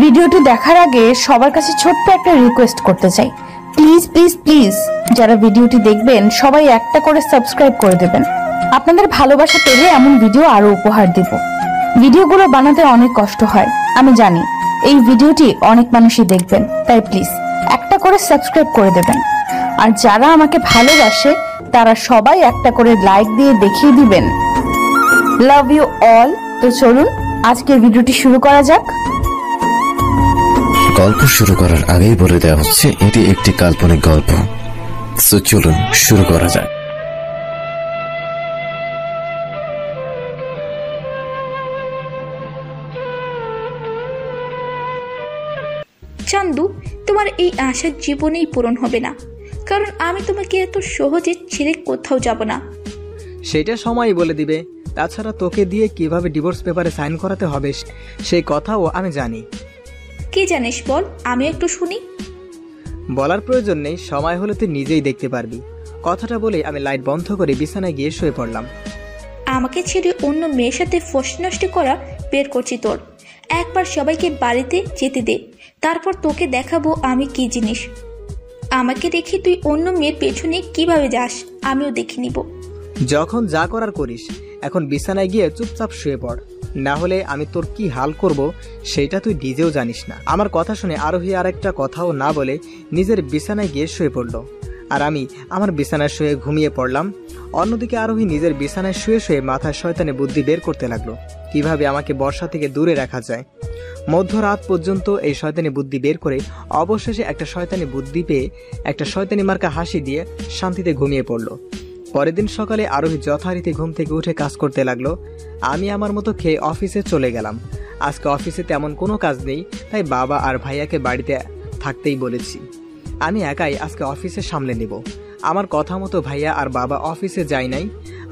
ভিডিওটি দেখার আগে সবার কাছে ছোট্ট একটা রিকোয়েস্ট করতে চাই, প্লিজ প্লিজ প্লিজ যারা ভিডিওটি দেখবেন সবাই একটা করে সাবস্ক্রাইব করে দেবেন। আপনাদের ভালোবাসা পেলে এমন ভিডিও আরো উপহার দেব। ভিডিওগুলো বানাতে অনেক কষ্ট হয় আমি জানি, এই ভিডিওটি অনেক মানুষই দেখবেন, তাই প্লিজ একটা করে সাবস্ক্রাইব করে দেবেন। আর যারা আমাকে ভালোবাসে তারা সবাই একটা করে লাইক দিয়ে দেখিয়ে দিবেন লাভ ইউ অল। তো চলুন আজকের ভিডিওটি শুরু করা যাক। গল্প শুরু করার আগেই বলে দেওয়া হচ্ছে এটি একটি কাল্পনিক গল্প। তো চলুন শুরু করা যাক। চান্দু, তোমার এই আশা জীবনেই পূরণ হবে না, কারণ আমি তোমাকে এত সহজে ছেড়ে কোথাও যাব না। সেটা সময়ই বলে দিবে। তাছাড়া তোকে দিয়ে কিভাবে ডিভোর্স পেপারে সাইন করাতে হবে সেই কথাও আমি জানি। কি জানিস বল, আমি একটু শুনি। বলার প্রয়োজন নেই, সময় হলে তুই নিজেই দেখতে পারবি। কথাটা বলে আমি লাইট বন্ধ করে বিছানায় গিয়ে শুয়ে পড়লাম। আমাকে ছেড়ে অন্য মেয়ের সাথে ফষ্টি নষ্টি করা বের করছি তোর। একবার সবাইকে বাড়িতে যেতে দে, তারপর তোকে দেখাবো আমি কি জিনিস। আমাকে রেখে তুই অন্য মেয়ের পেছনে কিভাবে যাস আমিও দেখে নিব। যখন যা করার করিস, এখন বিছানায় গিয়ে চুপচাপ শুয়ে পড়, না হলে আমি তোর কি হাল করব সেটা তুই নিজেও জানিস না। আমার কথা শুনে আরোহী আর একটা কথাও না বলে নিজের বিছানায় গিয়ে শুয়ে পড়ল, আর আমি আমার বিছানায় শুয়ে ঘুমিয়ে পড়লাম। অন্যদিকে আরোহী নিজের বিছানায় শুয়ে শুয়ে মাথায় শয়তানি বুদ্ধি বের করতে লাগলো, কিভাবে আমাকে বর্ষা থেকে দূরে রাখা যায়। মধ্যরাত পর্যন্ত এই শয়তানি বুদ্ধি বের করে অবশেষে একটা শয়তানি বুদ্ধি পেয়ে একটা শয়তানি মার্কা হাসি দিয়ে শান্তিতে ঘুমিয়ে পড়ল। পরের দিন সকালে আরোহী যথারীতি ঘুম থেকে উঠে কাজ করতে লাগলো। আমি আমার মতো খেয়ে অফিসে চলে গেলাম। আজকে অফিসে তেমন কোনো কাজ নেই, তাই বাবা আর ভাইয়াকে বাড়িতে থাকতেই বলেছি। আমি একাই আজকে অফিসে সামলে নেব। আমার কথা মতো ভাইয়া আর বাবা অফিসে যায় নাই।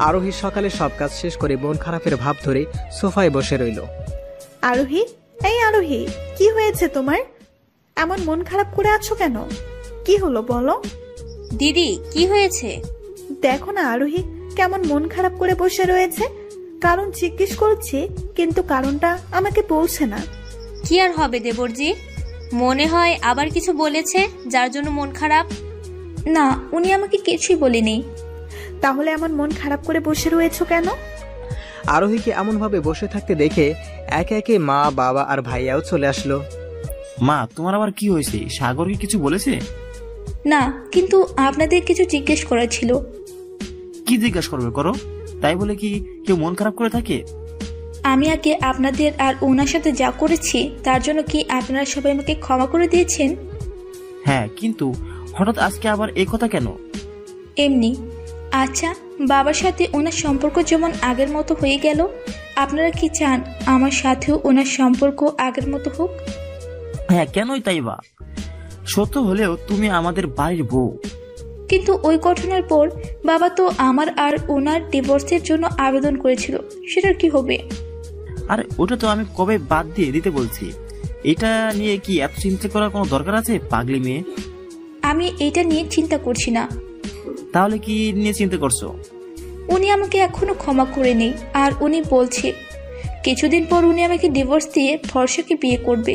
আরোহী সকালে সব কাজ শেষ করে মন খারাপের ভাব ধরে সোফায় বসে রইল। আরোহী, এই আরোহী, কি হয়েছে তোমার? এমন মন খারাপ করে আছো কেন? কি হলো বলো। দিদি, কি হয়েছে? দেখো না আরোহী কেমন মন খারাপ করে বসে রয়েছে। কারণ জিজ্ঞেস করছি, কিন্তু কারণটা আমাকে বলছে না। কি আর হবে দেবরজি, মনে হয় আবার কিছু বলেছে যার জন্য মন খারাপ। না, উনি আমাকে কিছুই বলেনি। তাহলে এমন মন খারাপ করে বসে রয়েছো কেন? আরোহীকে এমন ভাবে বসে থাকতে দেখে একে একে মা, বাবা আর ভাইয়াও চলে আসলো। মা, তোমার আবার কি হয়েছে? সাগর কি কিছু বলেছে? না, কিন্তু আপনাদের কিছু জিজ্ঞেস করার ছিল। কি জিজ্ঞেস করবে করো, তাই বলে কি কেউ মন খারাপ করে থাকে? আমি আগে আপনাদের আর ওনার সাথে যা করেছি তার জন্য কি আপনারা সবাই আমাকে ক্ষমা করে দিয়েছেন? হ্যাঁ, কিন্তু হঠাৎ আজকে আবার এই কথা কেন? এমনি। আচ্ছা, বাবার সাথে ওনার সম্পর্ক যেমন আগের মতো হয়ে গেল, আপনারা কি চান আমার সাথেও ওনার সম্পর্ক আগের মতো হোক? হ্যাঁ, কেনই তাই বা? সত্য হলেও তুমি আমাদের বাড়ির বউ। কিন্তু ওই ঘটনার পর বাবা তো আমার আর ওনার ডিভোর্সের জন্য আবেদন করেছিল, সেটার কি হবে? আরে ওটা তো আমি কবে বাদ দিয়ে দিতে বলছি। এটা নিয়ে কি এত চিন্তা করার কোনো দরকার আছে, পাগলি মেয়ে? আমি এটা নিয়ে চিন্তা করছি না। তাহলে কি নিয়ে চিন্তা করছো? উনি আমাকে এখনো ক্ষমা করেনি, আর উনি বলছে কিছুদিন পর উনি আমাকে ডিভোর্স দিয়ে ফর্সাকে বিয়ে করবে।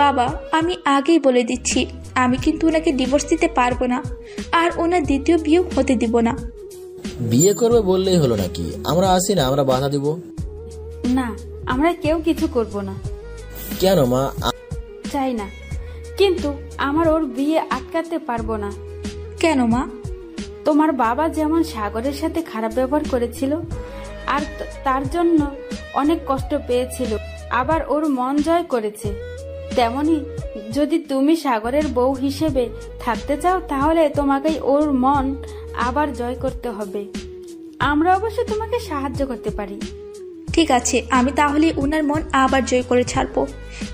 বাবা, আমি আগেই বলে দিচ্ছি, আমি কিন্তু ওনাকে ডিভোর্স দিতে পারবো না, আর ওনার দ্বিতীয় বিয়ে হতে দিব না। বিয়ে করবে বললেই হলো নাকি? আমরা আসি না, আমরা বাধা দিব না। আমরা কেউ কিছু করব না। কেন মা? চাই না, কিন্তু আমার ওর বিয়ে আটকাতে পারবো না। কেন মা? তোমার বাবা যেমন সাগরের সাথে খারাপ ব্যবহার করেছিল আর তার জন্য অনেক কষ্ট পেয়েছিল, আবার ওর মন জয় করেছে, তেমনি যদি তুমি সাগরের বউ হিসেবে থাকতে চাও তাহলে তোমাকে ওর মন আবার জয় করতে হবে। আমরা অবশ্য তোমাকে সাহায্য করতে পারি। ঠিক আছে, আমি তাহলে ওনার মন আবার জয় করে ছাড়বো,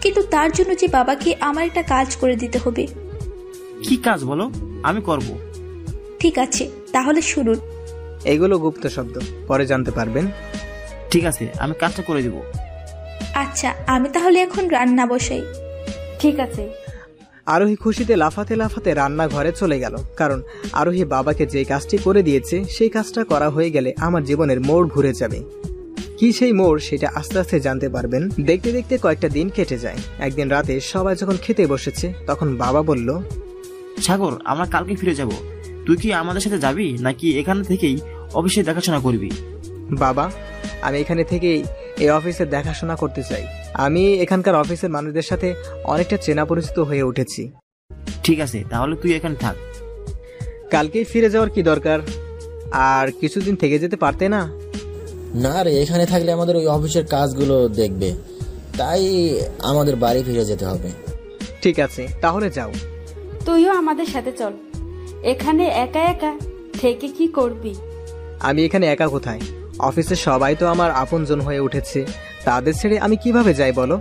কিন্তু তার জন্য যে বাবাকে আমার একটা কাজ করে দিতে হবে। কি কাজ বলো, আমি করব। ঠিক আছে, তাহলে শুনুন। এগুলো গুপ্ত শব্দ, পরে জানতে পারবেন। ঠিক আছে, আমি কাজটা করে দিব। আচ্ছা, আমি তাহলে এখন রান্না বসাই। ঠিক আছে। আরোহী খুশিতে লাফাতে লাফাতে রান্নাঘরে চলে গেল, কারণ আরোহী বাবাকে যে কাজটি করে দিয়েছে সেই কাজটা করা হয়ে গেলে আমার জীবনের মোড় ঘুরে যাবে। কি সেই মোড় সেটা আস্তে আস্তে জানতে পারবেন। দেখতে দেখতে কয়েকটা দিন কেটে যায়। একদিন রাতে সবাই যখন খেতে বসেছে তখন বাবা বলল, সাগর, আমরা কালকে ফিরে যাব। তুই কি আমাদের সাথে যাবি নাকি এখানে থেকেই অফিসে দেখাশোনা করবি? বাবা, আমি এখানে থেকেই এই অফিসে দেখাশোনা করতে চাই। আমি এখানকার অফিসের মানুষদের সাথে অনেকটা চেনা পরিচিত হয়ে উঠেছি। ঠিক আছে, তাহলে তুই এখানে থাক। কালকেই ফিরে যাওয়ার কি দরকার? আর কিছুদিন থেকে যেতে পারতে না? না রে, এখানে থাকলে আমাদের ওই অফিসের কাজগুলো দেখবে, তাই আমাদের বাড়ি ফিরে যেতে হবে। ঠিক আছে, তাহলে যাও। তুইও আমাদের সাথে চল। এখানে একা একা থেকে কি করবি? আমি এখানে একা কোথায়? অফিসের সবাই তো আমার আপনজন হয়ে উঠেছে, তাদের ছেড়ে আমি কিভাবে যাই বলো?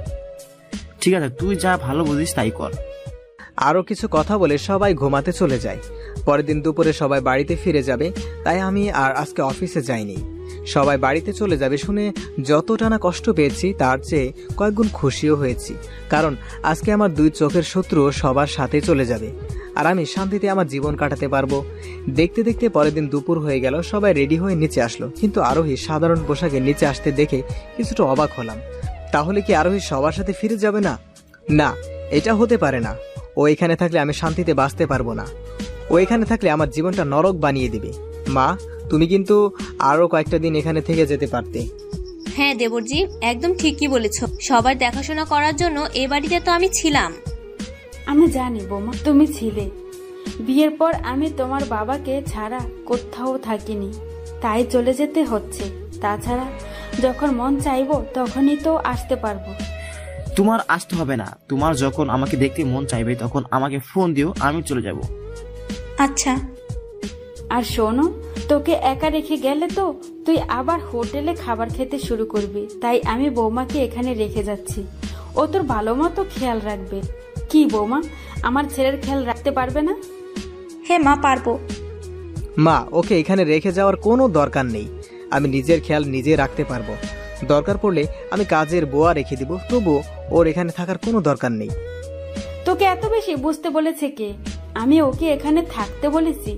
ঠিক আছে, তুই যা ভালো বুঝিস তাই কর। আরো কিছু কথা বলে সবাই ঘুমাতে চলে যায়। পরের দিন দুপুরে সবাই বাড়িতে ফিরে যাবে, তাই আমি আর আজকে অফিসে যাইনি। সবাই বাড়িতে চলে যাবে শুনে যতটা না কষ্ট পেয়েছি তার চেয়ে কয়েকগুণ খুশিও হয়েছি, কারণ আজকে আমার দুই চোখের শত্রু সবার সাথে চলে যাবে আর আমি শান্তিতে আমার জীবন কাটাতে পারবো। দেখতে দেখতে পরের দিন দুপুর হয়ে গেল। সবাই রেডি হয়ে নিচে আসলো, কিন্তু আরোহী সাধারণ পোশাকে নিচে আসতে দেখে কিছুটা অবাক হলাম। তাহলে কি আরোহী সবার সাথে ফিরে যাবে না? না, এটা হতে পারে না। ও এখানে থাকলে আমি শান্তিতে বাঁচতে পারবো না। ও এখানে থাকলে আমার জীবনটা নরক বানিয়ে দিবে। মা, তুমি কিন্তু আরো কয়েকটা দিন এখানে থেকে যেতে পারতে। হ্যাঁ দেবরজি, একদম ঠিকই বলেছ। সবার দেখাশোনা করার জন্য এ বাড়িতে তো আমি ছিলাম। আমি জানি বৌমা, তুমি ছিলে। বিয়ের পর আমি তোমার বাবাকে ছাড়া কোথাও থাকিনি, তাই চলে যেতে হচ্ছে। তাছাড়া যখন মন চাইবো তখনই তো আসতে পারবো। তোমার আসতে হবে না। তোমার যখন আমাকে দেখতে মন চাইবে তখন আমাকে ফোন দিও, আমি চলে যাব। আচ্ছা। আর শোনো, তোকে একা রেখে গেলে তো তুই আবার হোটেলে খাবার খেতে শুরু করবি, তাই আমি বৌমাকে এখানে রেখে যাচ্ছি। ও তোর ভালো মতো খেয়াল রাখবে। কি বৌমা, আমার ছেলের খেয়াল রাখতে পারবে না? হ্যাঁ মা, পারবো। মা, ওকে এখানে রেখে যাওয়ার কোনো দরকার নেই। আমি নিজের খেয়াল নিজে রাখতে পারবো। দরকার পড়লে আমি কাজের বুয়া রেখে দিব, তবুও ওর এখানে থাকার কোনো দরকার নেই। তোকে এত বেশি বুঝতে বলেছে কে? আমি ওকে এখানে থাকতে বলেছি,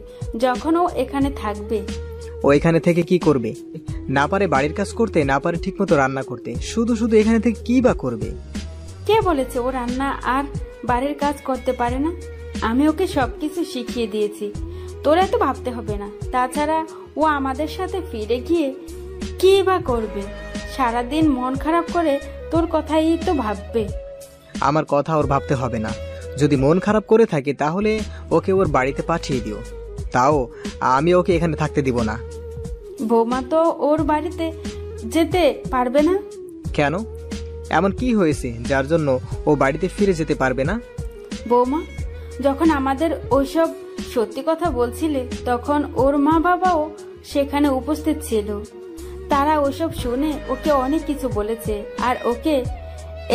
যখন ও এখানে থাকবে। ও এখানে থেকে কি করবে? না পারে বাড়ির কাজ করতে, না পারে ঠিকমতো রান্না করতে, শুধু শুধু এখানে থেকে কি বা করবে? কে বলেছে ও রান্না আর বাড়ির কাজ করতে পারে না? আমি ওকে সবকিছু শিখিয়ে দিয়েছি, তোরা তো ভাবতে হবে না। তাছাড়া ও আমাদের সাথে ফিরে গিয়ে কি বা করবে? সারাদিন মন খারাপ করে তোর কথাই তো ভাববে। আমার কথা ওর ভাবতে হবে না। যদি মন খারাপ করে থাকে তাহলে ওকে ওর বাড়িতে পাঠিয়ে দিও, তাও আমি ওকে এখানে থাকতে দিব না। বৌমা তো ওর বাড়িতে যেতে পারবে না। কেন? এমন কি হয়েছে যার জন্য ও বাড়িতে ফিরে যেতে পারবে না? বৌমা, যখন আমাদের ওইসব সত্যি কথা বলছিলে তখন ওর মা বাবাও সেখানে উপস্থিত ছিল। তারা ওসব শুনে ওকে অনেক কিছু বলেছে, আর ওকে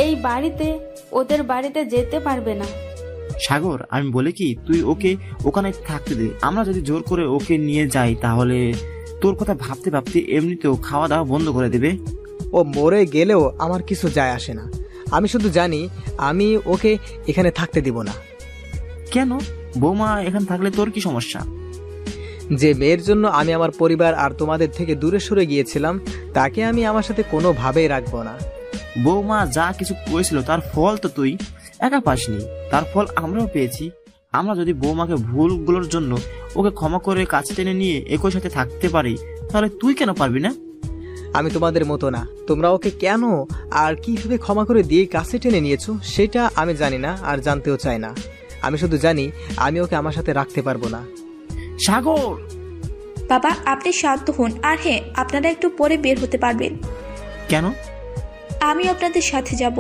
এই বাড়িতে ওদের বাড়িতে যেতে পারবে না। সাগর, আমি বলি কি, তুই ওকে ওখানে থাকতে দে। আমরা যদি জোর করে ওকে নিয়ে যাই তাহলে তোর কথা ভাবতে ভাবতে এমনিতেও খাওয়া দাওয়া বন্ধ করে দেবে। ও মরে গেলেও আমার কিছু যায় আসে না। আমি শুধু জানি আমি ওকে এখানে থাকতে দিব না। কেন? বৌমা এখানে থাকলে তোর কি সমস্যা? যে মেয়ের জন্য আমি আমার পরিবার আর তোমাদের থেকে দূরে সরে গিয়েছিলাম, তাকে আমি আমার সাথে কোনোভাবেই রাখবো না। বৌমা যা কিছু করেছিল তার ফল তো তুই একা পাসনি, তার ফল আমরাও পেয়েছি। আমরা যদি বৌমাকে ভুলগুলোর জন্য ওকে ক্ষমা করে কাছে টেনে নিয়ে একই সাথে থাকতে পারি, তাহলে তুই কেন পারবি না? আমি তোমাদের মতো না। তোমরা ওকে কেন আর কিভাবে ক্ষমা করে দিয়ে কাছে টেনে নিয়েছো সেটা আমি জানি না, আর জানতেও চাই না। আমি শুধু জানি আমি ওকে আমার সাথে রাখতে পারবো না। সাগর! বাবা, আপনি শান্ত হন। আর হ্যাঁ, আপনারা একটু পরে বের হতে পারবেন। কেন? আমি আপনাদের সাথে যাব।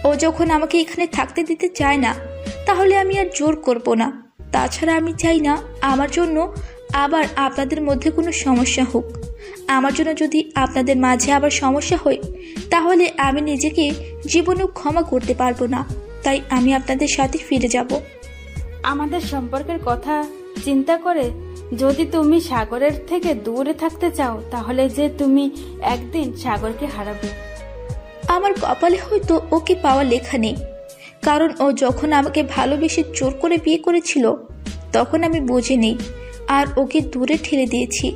ও যখন আমাকে এখানে থাকতে দিতে চায় না, তাহলে আমি আর জোর করব না। তাছাড়া আমি চাই না আমার জন্য আবার আপনাদের মধ্যে কোনো সমস্যা হোক। আমার জন্য যদি আপনাদের মাঝে আবার সমস্যা হয়, তাহলে আমি নিজেকে জীবনেও ক্ষমা করতে পারবো না। তাই আমি আপনাদের সাথে ফিরে যাব। আমাদের সম্পর্কের কথা চিন্তা করে যদি তুমি সাগরের থেকে দূরে থাকতে চাও, তাহলে যে তুমি একদিন সাগরকে হারাবে। আমার কপালে হয়তো ওকে পাওয়া লেখা নেই, কারণ ও যখন আমাকে ভালোবেসে জোর করে বিয়ে করেছিল তখন আমি বুঝিনি আর ওকে দূরে ঠেলে দিয়েছি।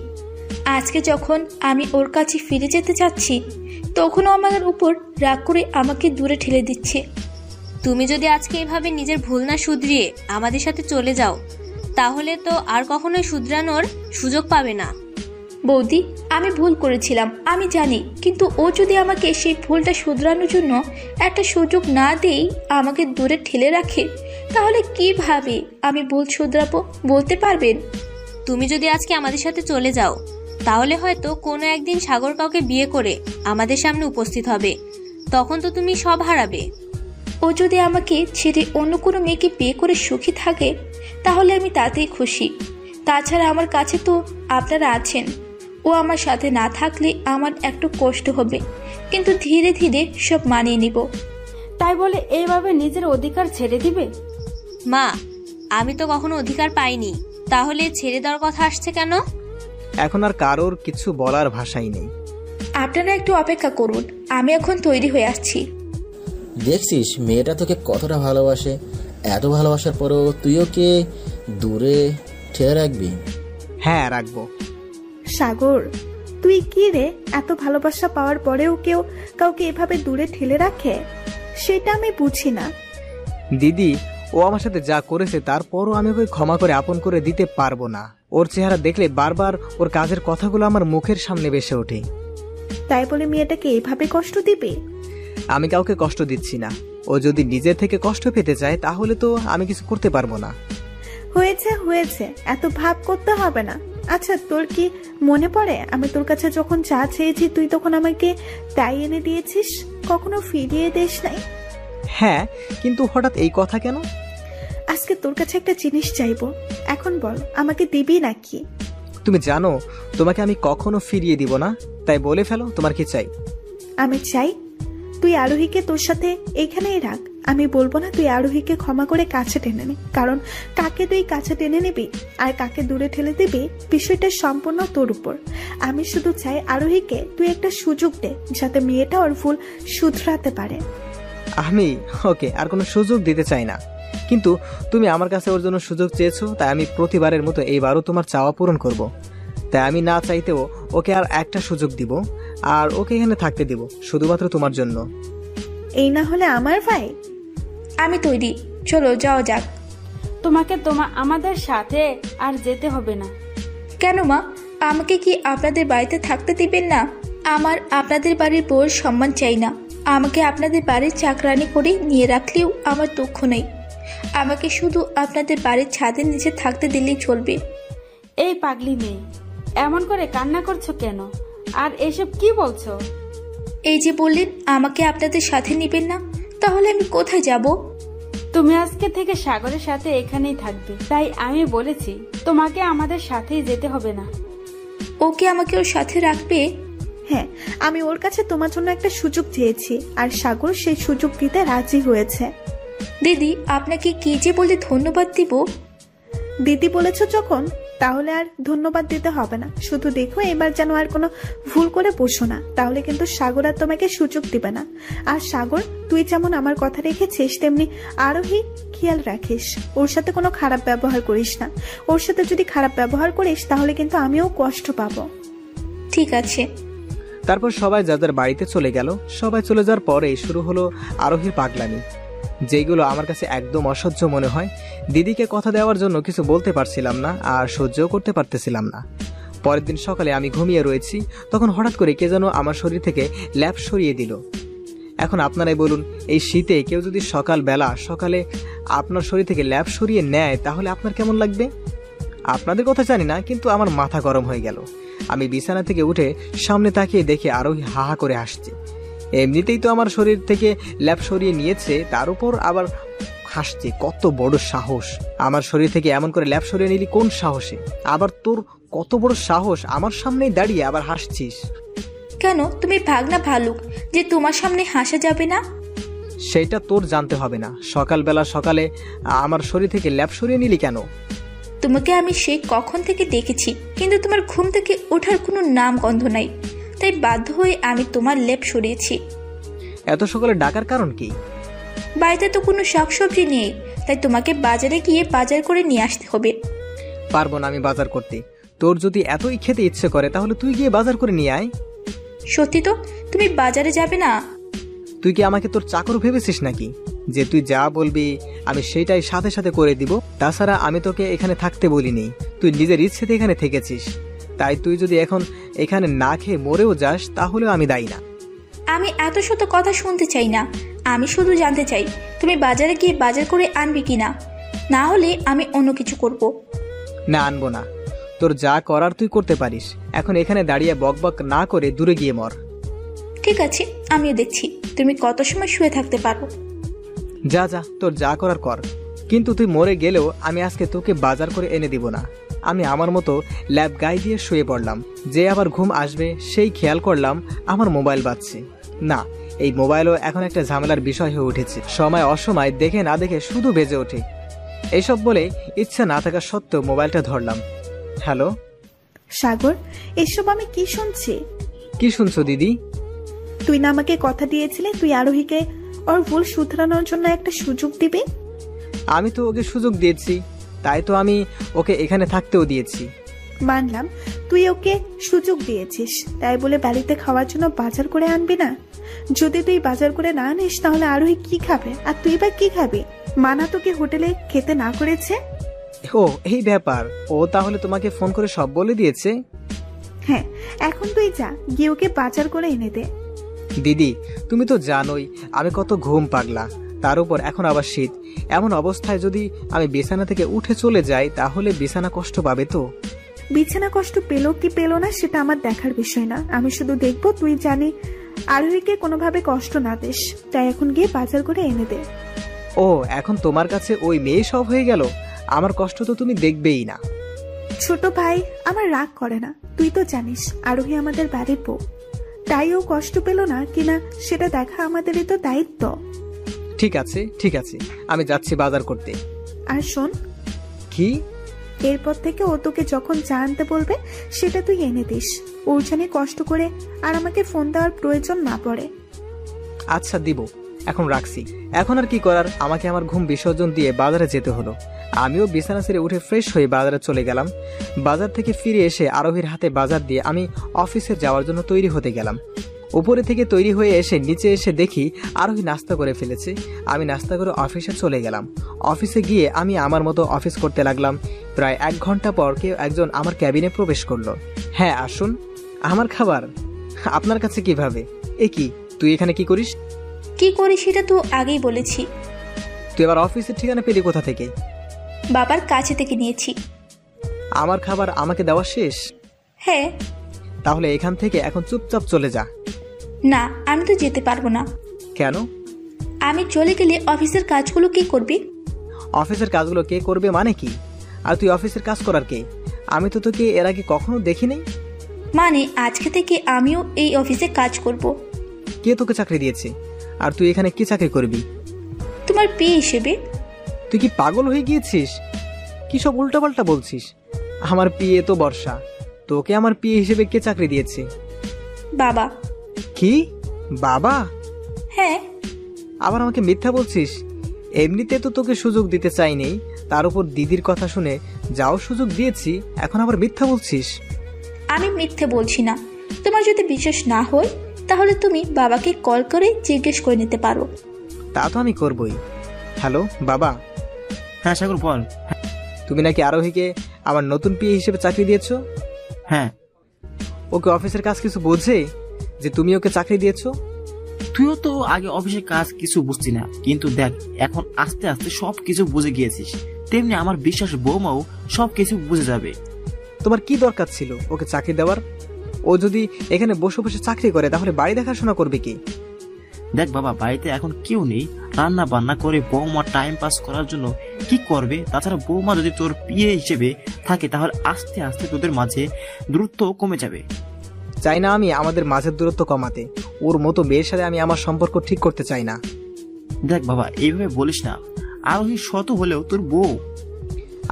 আজকে যখন আমি ওর কাছে ফিরে যেতে চাচ্ছি তখনও আমার উপর রাগ করে আমাকে দূরে ঠেলে দিচ্ছে। তুমি যদি আজকে এভাবে নিজের ভুল না শুধরিয়ে আমাদের সাথে চলে যাও তাহলে তো আর কখনোই শুধরানোর সুযোগ পাবে না। বৌদি, আমি ভুল করেছিলাম, আমি জানি, কিন্তু ও যদি আমাকে সেই ভুলটা শুধরানোর জন্য একটা সুযোগ না দিয়েই আমাকে দূরে ঠেলে রাখে তাহলে কিভাবে আমি ভুল শুধরাবো বলতে পারবেন? তুমি যদি আজকে আমাদের সাথে চলে যাও তাহলে হয়তো কোনো একদিন সাগর কাউকে বিয়ে করে আমাদের সামনে উপস্থিত হবে, তখন তো তুমি সব হারাবে। ও যদি আমাকে ছেড়ে অন্য কোনো মেয়েকে বিয়ে করে সুখী থাকে তাহলে আমি তাতেই খুশি। তাছাড়া আমার কাছে তো আপনারা আছেন। ও আমার সাথে না থাকলে আমার একটু কষ্ট হবে, কিন্তু ধীরে ধীরে সব মানিয়ে নিব। তাই বলে এইভাবে নিজের অধিকার ছেড়ে দিবে? মা, আমি তো কখনো অধিকার পাইনি, তাহলে ছেড়ে দেওয়ার কথা আসছে কেন? এখন আর কারোর কিছু বলার ভাষাই নেই। আপনারা একটু অপেক্ষা করুন, আমি এখন তৈরি হয়ে আসছি। দেখছিস মেয়েটা তোকে কতটা ভালোবাসে, এত ভালোবাসার পরেও তুই ওকে দূরে ঠেলে রাখবি? হ্যাঁ, রাখবো। সাগর, তুই কি রে, এত ভালোবাসা পাওয়ার পরেও কেউ কাউকে এভাবে দূরে ঠেলে রাখে? সেটা আমি বুঝি না। দিদি, ও আমার সাথে যা করেছে তারপরও আমি ওকে ক্ষমা করে আপন করে দিতে পারবো না। ওর চেহারা দেখলে বারবার ওর কাজের কথাগুলো আমার মুখের সামনে ভেসে ওঠে। তাই বলে মেয়েটাকে এইভাবে কষ্ট দিবে? আমি কাউকে কষ্ট দিচ্ছি না। ও যদি নিজে থেকে কষ্ট পেতে চায় তাহলে তো আমি কিছু করতে পারবো না। হয়েছে হয়েছে, এত ভাব করতে হবে না। আচ্ছা, তোর কি মনে পড়ে আমি তোর কাছে যখন চা চেয়েছি তুই তখন আমাকে তাই এনে দিয়েছিস, কখনো ফিরিয়ে দিস নাই? হ্যাঁ, কিন্তু হঠাৎ এই কথা কেন? আজকে তোর কাছে একটা জিনিস চাইবো, এখন বল আমাকে দিবি নাকি? তুমি জানো তোমাকে আমি কখনো ফিরিয়ে দিব না, তাই বলে ফেলো তোমার কি চাই। আমি চাই তুই আরোহীকে তোর সাথে এইখানেই রাখ। আমি বলবো না তুই আরোহীকে ক্ষমা করে কাছে টেনে নে, কারণ কাকে তুই কাছে টেনে নিবি আর কাকে দূরে ঠেলে দিবি বিষয়টা সম্পূর্ণ তোর উপর। আমি শুধু চাই আরোহীকে তুই একটা সুযোগ দে যাতে মেয়েটা ওর ভুল শুধরাতে পারে। আমি ওকে আর কোনো সুযোগ দিতে চাই না, কিন্তু তুমি আমার কাছে ওর জন্য সুযোগ চেয়েছো, তাই আমি প্রতিবারের মতো এইবারও তোমার চাওয়া পূরণ করব। তাই আমি না চাইতেও ওকে আর একটা সুযোগ দিব, আর ওকে এখানে থাকতে দিব শুধুমাত্র তোমার জন্য। এই না হলে আমার ভাই। আমি তৈরি, চলো যাওয়া যাক। তোমাকে আমাদের সাথে আর যেতে হবে না। কেন মা, আমাকে কি আপনাদের বাড়িতে থাকতে দিবেন না? আমার আপনাদের বাড়ির বউর সম্মান চাই না। আমাকে আপনাদের বাড়ির চাকরানি করে নিয়ে রাখলেও আমার দুঃখ নেই। আমাকে শুধু আপনাদের বাড়ির ছাদের নিচে থাকতে দিলেই চলবে। এই পাগলি মেয়ে, এমন করে কান্না করছো কেন? আর এসব কি বলছো? এই যে বললেন আমাকে আপনাদের সাথে নেবেন না, তাহলে আমি কোথায় যাব? তুমি আজকে থেকে সাগরের সাথে এখানেই থাকবে, তাই আমি বলেছি তোমাকে আমাদের সাথেই যেতে হবে না। ওকে আমাকে ওর সাথে রাখবে? হ্যাঁ, আমি ওর কাছে তোমার জন্য একটা সুযোগ চেয়েছি আর সাগর সেই সুযোগ দিতে রাজি হয়েছে। দিদি, আপনাকে কি যে বলে ধন্যবাদ দিব? দিদি বলেছো যখন, তাহলে আর ধন্যবাদ দিতে হবে না। শুধু দেখো এবার যেন আর কোনো ভুল করে বসো না, তাহলে কিন্তু সাগর আর তোমাকে সুযোগ দিবে না। আর সাগর, তুই যেমন আমার কথা রেখেছিস তেমনি আরোহী খেয়াল রাখিস, ওর সাথে কোনো খারাপ ব্যবহার করিস না। ওর সাথে যদি খারাপ ব্যবহার করিস তাহলে কিন্তু আমিও কষ্ট পাবো। ঠিক আছে। তারপর সবাই যাদের বাড়িতে চলে গেল। সবাই চলে যাওয়ার পরেই শুরু হলো আরোহীর পাগলামি, যেগুলো আমার কাছে একদম অসহ্য মনে হয়। দিদিকে কথা দেওয়ার জন্য কিছু বলতে পারছিলাম না আর সহ্যও করতে পারতেছিলাম না। পরের দিন সকালে আমি ঘুমিয়ে রয়েছি, তখন হঠাৎ করে কে যেন আমার শরীর থেকে ল্যাপ সরিয়ে দিল। এখন আপনারাই বলুন, এই শীতে কেউ যদি সকালে আপনার শরীর থেকে ল্যাপ সরিয়ে নেয় তাহলে আপনার কেমন লাগবে? আপনাদের কথা জানি না, কিন্তু আমার মাথা গরম হয়ে গেল। আমি বিছানা থেকে উঠে সামনে তাকিয়ে দেখে আরোহী হা হা করে হাসছে। এমনিতেই তো আমার শরীর থেকে ল্যাপ সরিয়ে নিয়েছে, তার উপর আবার হাসছে। কত বড় সাহস! আমার শরীর থেকে এমন করে ল্যাপ সরিয়ে নিলি কোন সাহসে? আবার তোর কত বড় সাহস আমার সামনেই দাঁড়িয়ে আবার হাসছিস? কেন, তুমি ভাগনা ভালুক যে তোমার সামনে হাসা যাবে না? সেটা তোর জানতে হবে না। সকালে আমার শরীর থেকে ল্যাপ সরিয়ে নিলি কেন? তোমাকে আমি সেই কখন থেকে দেখেছি, কিন্তু তোমার ঘুম থেকে ওঠার কোনো নাম গন্ধ নাই, তাই বাধ্য হয়ে আমি তোমার লেপ সরিয়েছি। এত সকালে ডাকার কারণ কি? বাড়িতে তো কোনো শাকসবজি নেই, তাই তোমাকে বাজারে গিয়ে বাজার করে নিয়ে আসতে হবে। পারবো না আমি বাজার করতে। তোর যদি এতই খেতে ইচ্ছে করে তাহলে তুই গিয়ে বাজার করে নিয়ে আয়। সত্যি তো? তুমি বাজারে যাবে না? তুই কি আমাকে তোর চাকর ভেবেছিস নাকি যে তুই যা বলবি আমি সেইটাই সাথে সাথে করে দিব? তাছাড়া আমি তোকে এখানে থাকতে বলিনি, তুই নিজের ইচ্ছেতে এখানে থেকেছিস। তাই তুই যদি এখন এখানে না খেয়ে মরেও যাস তাহলেও আমি দায়ী না। আমি এত শত কথা শুনতে চাই না, আমি শুধু জানতে চাই তুমি বাজারে গিয়ে বাজার করে আনবি কিনা, না হলে আমি অন্য কিছু করব। না, আনবো না। তোর যা করার তুই করতে পারিস, এখন এখানে দাঁড়িয়ে বকবক না করে দূরে গিয়ে মর। ঠিক আছে, আমিও দেখছি তুমি কত সময় শুয়ে থাকতে পারো। যা যা, তোর যা করার কর, কিন্তু তুই মরে গেলেও আমি আজকে তোকে বাজার করে এনে দিব না। আমি আমার মতো ল্যাব গায়ে দিয়ে শুয়ে পড়লাম, যে আবার ঘুম আসবে সেই খেয়াল করলাম আমার মোবাইল বাজছে। না, এই মোবাইলও এখন একটা ঝামেলার বিষয় হয়ে উঠেছে, সময় অসময় দেখে না দেখে শুধু বেজে ওঠে। এইসব বলে ইচ্ছা না থাকা সত্ত্বেও মোবাইলটা ধরলাম। হ্যালো সাগর, এসব আমি কি শুনছি? কি শুনছো দিদি? তুই না আমাকে কথা দিয়েছিলে তুই আরোহীকে ওর ভুল শুধরানোর জন্য একটা সুযোগ দিবি? আমি তো ওকে সুযোগ দিয়েছি, তাই তো আমি ওকে এখানে থাকতেও দিয়েছি। মানলাম তুই ওকে সুযোগ দিয়েছিস, তাই বলে বাড়িতে খাওয়ার জন্য বাজার করে আনবি না? যদি তুই বাজার করে না আনিস তাহলে আরোহী কি খাবে, আর তুই বা কি খাবি? মানা তোকে হোটেলে খেতে না করেছে? ও এই ব্যাপার, ও তাহলে তোমাকে ফোন করে সব বলে দিয়েছে? হ্যাঁ, এখন তুই যা গিয়ে ওকে বাজার করে এনে দে। দিদি, তুমি তো জানোই আমি কত ঘুম পাগলা, তার উপর এখন আবার শীত। এমন অবস্থায় যদি আমি বিছানা থেকে উঠে চলে যাই তাহলে বিছানা কষ্ট পাবে তো। বিছানা কষ্ট পেলো কি পেলো না সেটা আমার দেখার বিষয় না, আমি শুধু দেখবো তুই জানি আরোহীকে কোনোভাবে কষ্ট না দিস। তাই এখন গিয়ে বাজার করে এনে দে। ও, এখন তোমার কাছে ওই মেয়ে সব হয়ে গেল? আমার কষ্ট তো তুমি দেখবেই না। ছোট ভাই আমার রাগ করে না, তুই তো জানিস আরোহী আমাদের বাড়ির বউ, তাই ও কষ্ট পেল না কিনা সেটা দেখা আমাদেরই তো দায়িত্ব। ঠিক আছে ঠিক আছে, আমি যাচ্ছি বাজার করতে। আর শোন, কি? এরপর থেকে ও তোকে যখন চা আনতে বলবে সেটা তুই এনে দিস, ওর জানি কষ্ট করে আর আমাকে ফোন দেওয়ার প্রয়োজন না পড়ে। আচ্ছা দিব, এখন রাখছি। এখন আর কি করার, আমাকে আমার ঘুম বিসর্জন দিয়ে বাজারে যেতে হলো। আমিও বিছানা ছেড়ে উঠে ফ্রেশ হয়ে বাজারে চলে গেলাম। বাজার থেকে ফিরে এসে আরোহীর হাতে বাজার দিয়ে আমি অফিসে যাওয়ার জন্য তৈরি হতে গেলাম। উপরে থেকে তৈরি হয়ে এসে নিচে এসে দেখি আরোহী নাস্তা করে ফেলেছে। আমি নাস্তা করে অফিসে চলে গেলাম। অফিসে গিয়ে আমি আমার মতো অফিস করতে লাগলাম। প্রায় 1 ঘন্টা পর কেউ একজন আমার ক্যাবিনে প্রবেশ করলো। হ্যাঁ আসুন। আমার খাবার আপনার কাছে কিভাবে? এ কি, তুই এখানে কি করিস? কি করি সেটা তো আগেই বলেছি। তুই আবার অফিসের ঠিকানা পেলি কোথা থেকে? বাবার কাছে থেকে নিয়েছি। আমার খাবার আমাকে দেওয়া শেষ? হ্যাঁ। তাহলে এখান থেকে এখন চুপচাপ চলে যা। না, আমি তো যেতে পারবো না। কেন? আমি চলে গেলে অফিসের কাজগুলো কে করবি? অফিসের কাজগুলো কে করবে মানে কি? আর তুই অফিসের কাজ করার কে? আমি তো তোকে এর আগে কখনো দেখিনি। মানে আজকে থেকে আমিও এই অফিসে কাজ করব। কে তোকে চাকরি দিয়েছে? আর তুই এখানে কি চাকরি করবি? তোমার পেয়ে হিসেবে। তুই কি পাগল হয়ে গিয়েছিস? কি সব উল্টাপাল্টা বলছিস? আমার পিএ তো বর্ষা, তোকে আমার পিএ হিসেবে কে চাকরি দিয়েছে? বাবা। কি? বাবা? হ্যাঁ। আবার আমাকে মিথ্যা বলছিস? এমনিতে তো তোকে সুযোগ দিতে চাইনি, তার উপর দিদির কথা শুনে যাও সুযোগ দিয়েছি, এখন আবার মিথ্যা বলছিস? আমি মিথ্যে বলছি না। তোমার যদি বিশ্বাস না হয় তাহলে তুমি বাবাকে কল করে জিজ্ঞেস করে নিতে পারো। তা তো আমি করবই। হ্যালো বাবা। হ্যাঁ সাগর বল। তুমি নাকি আরোহীকে আমার নতুন পিএ হিসেবে চাকরি দিয়েছো? হ্যাঁ। ওকে অফিসের কাজ কিছু বোঝে যে তুমি ওকে চাকরি দিয়েছো? তুইও তো আগে অফিসের কাজ কিছু বুঝতি না, কিন্তু দেখ এখন আস্তে আস্তে সব কিছু বুঝে গিয়েছিস। তেমনি আমার বিশ্বাস বৌমাও সব কিছু বুঝে যাবে। তোমার কি দরকার ছিল ওকে চাকরি দেওয়ার? ও যদি এখানে বসে বসে চাকরি করে তাহলে বাড়ি দেখাশোনা করবে কি? দেখ বাবা, বাড়িতে এখন কেউ নেই, রান্না বান্না করে বৌমা টাইম পাস করার জন্য কি করবে? তাছাড়া বৌমা যদি তোর পিএ হিসেবে থাকে তাহলে আস্তে আস্তে তোদের মাঝে দূরত্ব কমে যাবে। চাই না আমি আমাদের মাঝের দূরত্ব কমাতে। ওর মতো মেয়ের সাথে আমি আমার সম্পর্ক ঠিক করতে চাই না। দেখ বাবা, এইভাবে বলিস না। আরোহী শত হলেও তোর বউ।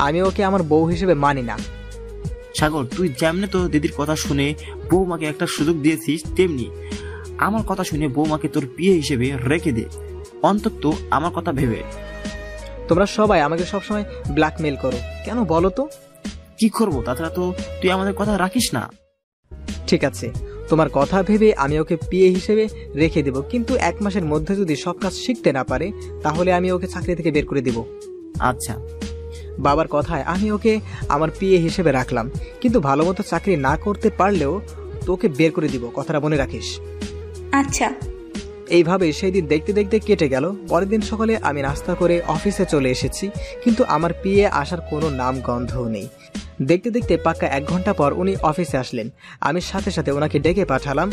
আমি ওকে আমার বউ হিসেবে মানি না। সাগর, তুই যেমনি তো দিদির কথা শুনে বৌমাকে একটা সুযোগ দিয়েছিস, তেমনি আমার কথা শুনে বৌমাকে তোর বিয়ে হিসেবে রেখে দে, অন্তত আমার কথা ভেবে। তোমরা সবাই আমাকে সবসময় ব্ল্যাকমেল করো, কেন বলো তো? কি করবো? তাছাড়া তো তুই আমাদের কথা রাখিস না। ঠিক আছে, তোমার কথা ভেবে আমি ওকে পিএ হিসেবে রেখে দেব, কিন্তু 1 মাসের মধ্যে যদি সব কাজ শিখতে না পারে তাহলে আমি ওকে চাকরি থেকে বের করে দিব। আচ্ছা। বাবার কথায় আমি ওকে আমার পিএ হিসেবে রাখলাম, কিন্তু ভালো মতো চাকরি না করতে পারলেও তোকে বের করে দিব, কথাটা মনে রাখিস। আচ্ছা। এইভাবে সেই দিন দেখতে দেখতে কেটে গেল। পরের দিন সকালে আমি নাস্তা করে অফিসে চলে এসেছি, কিন্তু আমার পিএ আসার কোনো নাম গন্ধও নেই। দেখতে দেখতে পাক্কা 1 ঘন্টা পর উনি অফিসে আসলেন। আমি সাথে সাথে ওনাকে ডেকে পাঠালাম।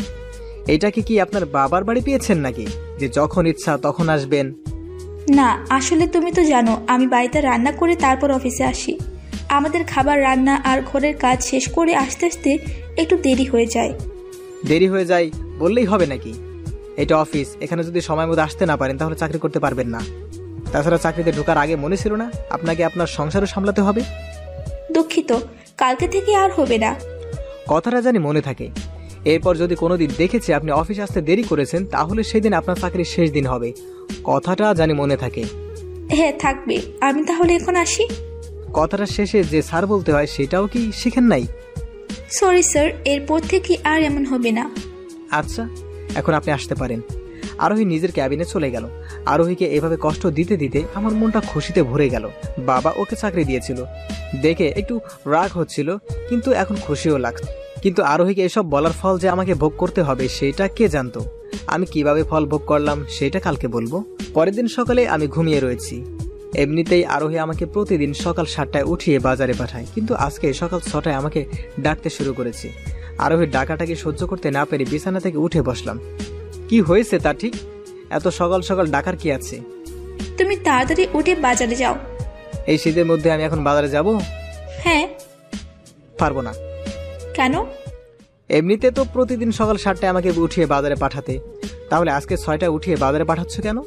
এটাকে কি আপনার বাবার বাড়ি পেয়েছেন নাকি, যে যখন ইচ্ছা তখন আসবেন? না, আসলে তুমি তো জানো আমি বাড়িতে রান্না করে তারপর অফিসে আসি। আমাদের খাবার রান্না আর ঘরের কাজ শেষ করে আসতে আসতে একটু দেরি হয়ে যায়। দেরি হয়ে যায় বললেই হবে নাকি? এটা অফিস, এখানে যদি সময় মতো আসতে না পারেন তাহলে চাকরি করতে পারবেন না। তাছাড়া চাকরিতে ঢোকার আগে মনে ছিল না আপনাকে আপনার সংসারও সামলাতে হবে? দুঃখিত, কালকে থেকে আর হবে না। কথাটা জানি মনে থাকে। এরপর যদি কোনোদিন দেখেছি আপনি অফিসে আসতে দেরি করেছেন তাহলে সেদিন আপনার চাকরির শেষ দিন হবে, কথাটা জানি মনে থাকে। হ্যাঁ থাকবে, আমি তাহলে এখন আসি। কথাটা শেষে যে স্যার বলতে হয় সেটাও কি শিখেন নাই? সরি স্যার, এরপর থেকে আর এমন হবে না। আচ্ছা, এখন আপনি আসতে পারেন। আরোহী নিজের ক্যাবিনে চলে গেল। আরোহীকে এভাবে কষ্ট দিতে দিতে আমার মনটা খুশিতে ভরে গেল। বাবা ওকে চাকরি দিয়েছিল দেখে একটু রাগ হচ্ছিল, কিন্তু এখন খুশিও লাগছে। কিন্তু আরোহীকে এসব বলার ফল যে আমাকে ভোগ করতে হবে সেটা কে জানতো? আমি কিভাবে ফল ভোগ করলাম সেটা কালকে বলবো। পরের দিন সকালে আমি ঘুমিয়ে রয়েছি। এমনিতেই আরোহী আমাকে প্রতিদিন সকাল 7টায় উঠিয়ে বাজারে পাঠায়, কিন্তু আজকে সকাল 6টায় আমাকে ডাকতে শুরু করেছে। আরোহীর ডাকাটাকে সহ্য করতে না পেরে বিছানা থেকে উঠে বসলাম। কি হয়েছে তা ঠিক? এত সকাল সকাল ডাকার কি আছে? তুমি তাড়াতাড়ি উঠে বাজারে যাও। এই শীতের মধ্যে আমি এখন বাজারে যাব? হ্যাঁ। পারবো না। কেন? এমনিতে তো প্রতিদিন সকাল 7টায় আমাকে উঠিয়ে বাজারে পাঠাতে, তাহলে আজকে 6টায় উঠিয়ে বাজারে পাঠাচ্ছ কেন?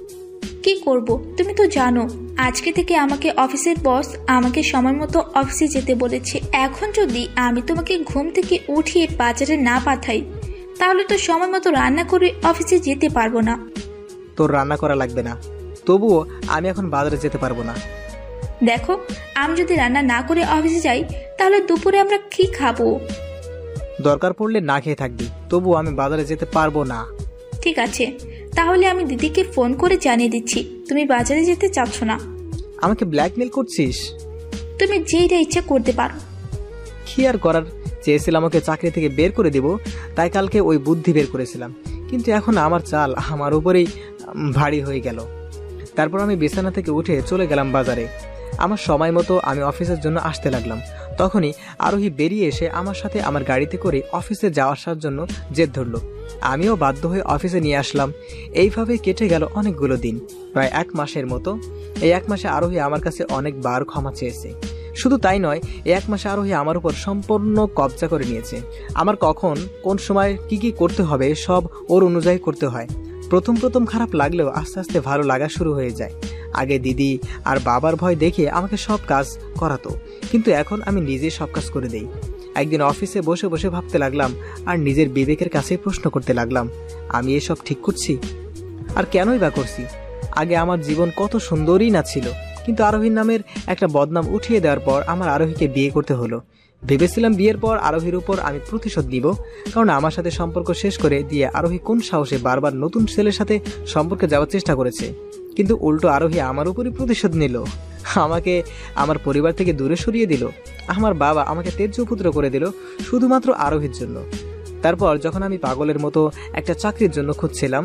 কি করব, তুমি তো জানো আজকে থেকে আমাকে অফিসের বস আমাকে সময় মতো অফিসে যেতে বলেছে। এখন যদি আমি তোমাকে ঘুম থেকে উঠিয়ে বাজারে না পাঠাই তাহলে তো সময় মতো রান্না করে অফিসে যেতে পারবো না। তোর রান্না করা লাগবে না, তবুও আমি এখন বাজারে যেতে পারবো না। দেখো, আমি যদি রান্না না করে অফিসে যাই তাহলে দুপুরে আমরা কি খাবো? দরকার পড়লে না খেয়ে থাকবি, তবুও আমি বাজারে যেতে পারবো না। ঠিক আছে, তাহলে আমি দিদিকে ফোন করে জানিয়ে দিচ্ছি তুমি বাজারে যেতে চাচ্ছ না। আমাকে ব্ল্যাকমেল করছিস? তুমি যেইটা ইচ্ছা করতে পারো। কি আর করার, চেয়েছিলাম ওকে চাকরি থেকে বের করে দেব, তাই কালকে ওই বুদ্ধি বের করেছিলাম, কিন্তু এখন আমার চাল আমার উপরেই ভারী হয়ে গেল। তারপর আমি বিছানা থেকে উঠে চলে গেলাম বাজারে। আমার সময় মতো আমি অফিসের জন্য আসতে লাগলাম। তখনই আরোহী বেরিয়ে এসে আমার সাথে আমার গাড়িতে করে অফিসে যাওয়া আসার জন্য জেদ ধরল। আমিও বাধ্য হয়ে অফিসে নিয়ে আসলাম। এইভাবে কেটে গেল অনেকগুলো দিন, প্রায় 1 মাসের মতো। এই 1 মাসে আরোহী আমার কাছে অনেকবার ক্ষমা চেয়েছে। শুধু তাই নয়, এই 1 মাসে আরোহী আমার উপর সম্পূর্ণ কবজা করে নিয়েছে। আমার কখন কোন সময় কি কি করতে হবে সব ওর অনুযায়ী করতে হয়। প্রথম প্রথম খারাপ লাগলেও আস্তে আস্তে ভালো লাগা শুরু হয়ে যায়। আগে দিদি আর বাবার ভয় দেখে আমাকে সব কাজ করাতো, কিন্তু এখন আমি নিজেই সব কাজ করে দেই। একদিন অফিসে বসে বসে ভাবতে লাগলাম আর নিজের বিবেকের কাছে প্রশ্ন করতে লাগলাম, আমি এসব ঠিক করছি? আর কেনই বা করছি? আগে আমার জীবন কত সুন্দরই না ছিল, কিন্তু আরোহীর নামের একটা বদনাম উঠিয়ে দেওয়ার পর আমার আরোহীকে বিয়ে করতে হলো। ভেবেছিলাম বিয়ের পর আরোহীর উপর আমি প্রতিশোধ নিব, কারণ আমার সাথে সম্পর্ক শেষ করে দিয়ে আরোহী কোন সাহসে বারবার নতুন ছেলের সাথে সম্পর্কে যাওয়ার চেষ্টা করেছে। কিন্তু উল্টো আরোহী আমার উপরই প্রতিশোধ নিল, আমাকে আমার পরিবার থেকে দূরে সরিয়ে দিল। আমার বাবা আমাকে তেজ্যপুত্র করে দিল শুধুমাত্র আরোহীর জন্য। তারপর যখন আমি পাগলের মতো একটা চাকরির জন্য খুঁজছিলাম,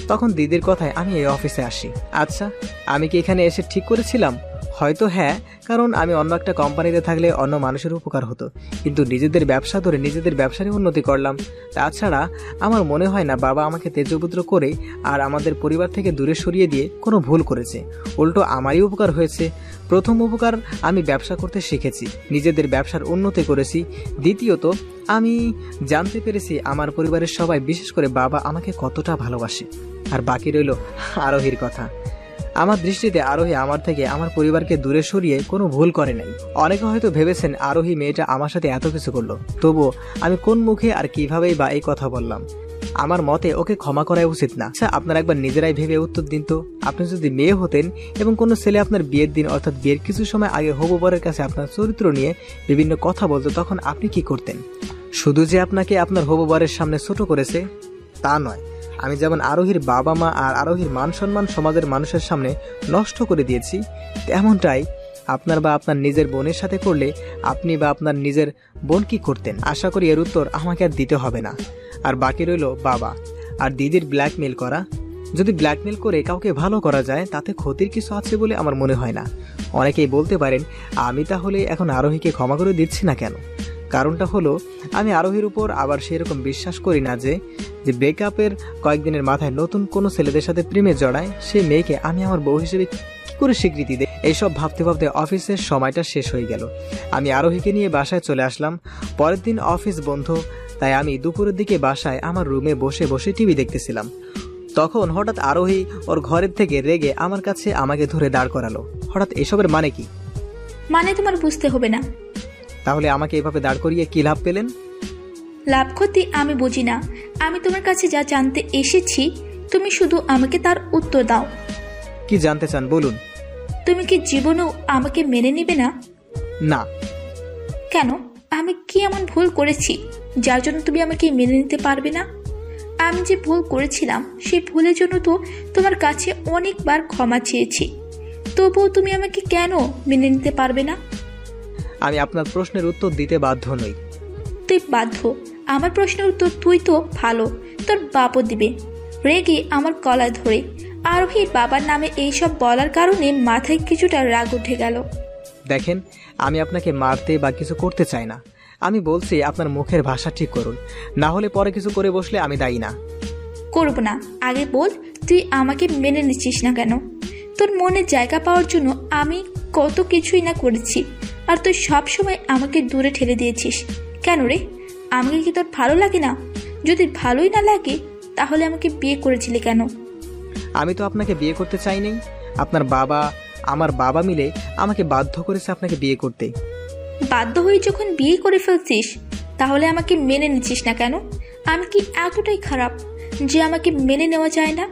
তখন দিদির কথায় আমি এই অফিসে আসি। আচ্ছা, আমি কি এখানে এসে ঠিক করেছিলাম? হয়তো হ্যাঁ, কারণ আমি অন্য একটা কোম্পানিতে থাকলে অন্য মানুষের উপকার হতো, কিন্তু নিজেদের ব্যবসা ধরে নিজেদের ব্যবসারই উন্নতি করলাম। তাছাড়া আমার মনে হয় না বাবা আমাকে তেজপুত্র করে আর আমাদের পরিবার থেকে দূরে সরিয়ে দিয়ে কোনো ভুল করেছে। উল্টো আমারই উপকার হয়েছে। প্রথম উপকার, আমি ব্যবসা করতে শিখেছি, নিজেদের ব্যবসার উন্নতি করেছি। দ্বিতীয়ত, আমি জানতে পেরেছি আমার পরিবারের সবাই, বিশেষ করে বাবা, আমাকে কতটা ভালোবাসে। আর বাকি রইল আরোহীর কথা। আমার দৃষ্টিতে আরোহী আমার থেকে আমার পরিবারকে দূরে সরিয়ে কোনো ভুল করে নাই। অনেকে হয়তো ভেবেছেন আরোহী মেয়েটা আমার সাথে এত কিছু করলো, তবুও আমি কোন মুখে আর কিভাবেই বা এই কথা বললাম। আমার মতে ওকে ক্ষমা করা উচিত না। আচ্ছা, আপনারা একবার নিজেরাই ভেবে উত্তর দিন তো, আপনি যদি মেয়ে হতেন এবং কোনো ছেলে আপনার বিয়ের দিন অর্থাৎ বিয়ের কিছু সময় আগে হবু বরের কাছে আপনার চরিত্র নিয়ে বিভিন্ন কথা বলতো, তখন আপনি কি করতেন? শুধু যে আপনাকে আপনার হবু বরের সামনে ছোট করেছে তা নয়, আমি যেমন আরোহীর বাবা মা আর আরোহীর মান সম্মান সমাজের মানুষের সামনে নষ্ট করে দিয়েছি, তেমনটাই আপনার বা আপনার নিজের বোনের সাথে করলে আপনি বা আপনার নিজের বোন কি করতেন? আশা করি এর উত্তর আমাকে আর দিতে হবে না। আর বাকি রইল বাবা আর দিদির ব্ল্যাকমেল করা। যদি ব্ল্যাকমেল করে কাউকে ভালো করা যায় তাতে ক্ষতির কিছু আছে বলে আমার মনে হয় না। অনেকেই বলতে পারেন আমি তাহলে এখন আরোহীকে ক্ষমা করে দিচ্ছি না কেন? কারণটা হলো আমি আরোহীর উপর আবার সেরকম বিশ্বাস করি না যে ব্রেকআপের কয়েকদিনের মাথায় নতুন কোনো ছেলেদের সাথে প্রেমে জড়ায় সেই মেয়েকে আমি আমার বউ হিসেবে কি করে স্বীকৃতি দেই? এইসব ভাবতে ভাবতে অফিসের সময়টা শেষ হয়ে গেল। আমি আরোহীকে নিয়ে বাসায় চলে আসলাম। পরের দিন অফিস বন্ধ, তাই আমি দুপুরের দিকে বাসায় আমার রুমে বসে বসে টিভি দেখতেছিলাম। তখন হঠাৎ আরোহী ওর ঘরের থেকে রেগে আমার কাছে আমাকে ধরে দাঁড় করালো। হঠাৎ এসবের মানে কি? মানে তোমার বুঝতে হবে না। তাহলে আমাকে এভাবে দাঁড় করিয়ে কি লাভ পেলেন? লাভ ক্ষতি আমি বুঝি না। আমি তোমার কাছে যা জানতে এসেছি তুমি শুধু আমাকে তার উত্তর দাও। কি জানতে চান বলুন। তুমি কি জীবনেও আমাকে মেনে নিবে না? না। কেন? আমি কি এমন ভুল করেছি যার জন্য তুমি আমাকে মেনে নিতে পারবে না? আমি যে ভুল করেছিলাম সেই ভুলের জন্য তো তোমার কাছে অনেকবার ক্ষমা চেয়েছি, তবুও তুমি আমাকে কেন মেনে নিতে পারবে না? আমি আপনার প্রশ্নের উত্তর দিতে বাধ্য নই। তুই বাধ্য? আমার প্রশ্নের উত্তর তুই তো ভালো তোর বাপও দিবে। রেগে আমার গলায় ধরে আরোহীর বাবার নামে এইসব বলার কারণে মাথায় কিছুটা রাগ উঠে গেল। দেখেন, আমি আপনাকে মারতে বা কিছু করতে চাই না। আমি বলছি আপনার মুখের ভাষা ঠিক করুন, না হলে পরে কিছু করে বসলে আমি দায়ী না। করব না। আগে বল তুই আমাকে মেনে নিচ্ছিস না কেন? তোর মনে জায়গা পাওয়ার জন্য আমি কত কিছুই না করেছি, আর তুই সবসময় আমাকে দূরে ঠেলে দিয়েছিস। কেন রে? আমাকে কি তোর ভালো লাগে না? যদি ভালোই না লাগে তাহলে আমাকে বিয়ে করেছিলি কেন? আমি তো আপনাকে বিয়ে করতে চাইনি। আপনার বাবা, আমার বাবা মিলে আমাকে বাধ্য করেছে আপনাকে বিয়ে করতে। বাধ্য হয়ে যখন বিয়ে করে ফেলছিস তাহলে আমাকে মেনে নিচ্ছিস না কেন? আমি কি এতটাই খারাপ যে আমাকে মেনে নেওয়া যায় না?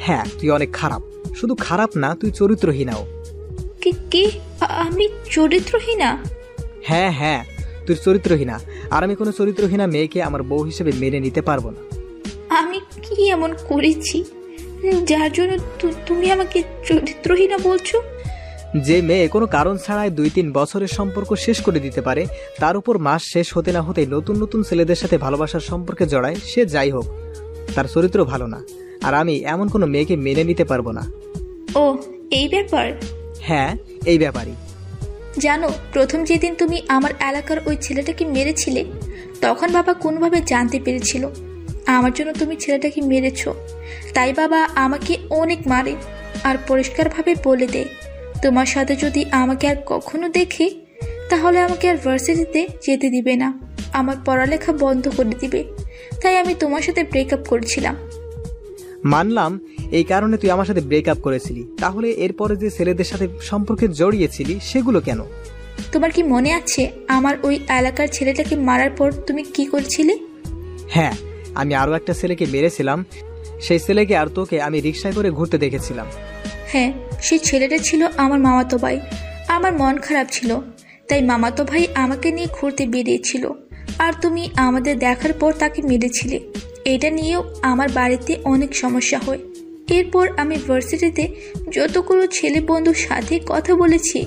হ্যাঁ, তুই অনেক খারাপ। শুধু খারাপ না, তুই চরিত্রহীনাও। কি? আমি চরিত্রহীনা? হ্যাঁ হ্যাঁ, তুই চরিত্রহীনা। আর আমি কোনো চরিত্রহীনা মেয়েকে আমার বউ হিসেবে মেনে নিতে পারবো না। আমি কি এমন করেছি যার জন্য তুমি আমাকে চরিত্রহীনা বলছো? যে মেয়ে কোনো কারণ ছাড়াই 2-3 বছরের সম্পর্ক শেষ করে দিতে পারে, তার উপর মাস শেষ হতে না হতে নতুন নতুন ছেলেদের সাথে ভালোবাসার সম্পর্কে জড়ায়, সে যাই হোক তার চরিত্র ভালো না। আর আমি এমন কোনো মেয়েকে মেনে নিতে পারবো না। ও, এই ব্যাপার? হ্যাঁ, এই ব্যাপারই। জানো, প্রথম যেদিন তুমি আমার এলাকার ওই ছেলেটাকে মেরেছিলে তখন বাবা কোনোভাবে জানতে পেরেছিল আমার জন্য তুমি ছেলেটাকে মেরেছ। তাই বাবা আমাকে অনেক মারে আর পরিষ্কারভাবে বলে দেয় তোমার সাথে যদি আমাকে আর কখনো দেখে তাহলে আমাকে আর ভার্সিটিতে যেতে দিবে না, আমার পড়ালেখা বন্ধ করে দিবে। তাই আমি তোমার সাথে ব্রেকআপ করেছিলাম। মানলাম এই কারণে তুই আমার সাথে ব্রেকআপ করেছিলি, তাহলে এরপরে যে ছেলেদের সাথে সম্পর্কে জড়িয়েছিলি সেগুলো কেন? তোমার কি মনে আছে আমার ওই এলাকার ছেলেটাকে মারার পর তুমি কি করছিলে? হ্যাঁ, আমি আরো একটা ছেলেকে মেরেছিলাম। সেই ছেলেকে আর তোকে আমি রিকশায় করে ঘুরতে দেখেছিলাম। হ্যাঁ, সেই ছেলেটা ছিল আমার মামাতো ভাই। আমার মন খারাপ ছিল তাই মামাতো ভাই আমাকে নিয়ে ঘুরতে বেরিয়েছিল, আর তুমি আমাদের দেখার পর তাকে মেরেছিলে। এটা নিয়েও আমার বাড়িতে অনেক সমস্যা হয়। এরপর আমি ভার্সিটিতে যতগুলো ছেলে বন্ধুর সাথে কথা বলেছি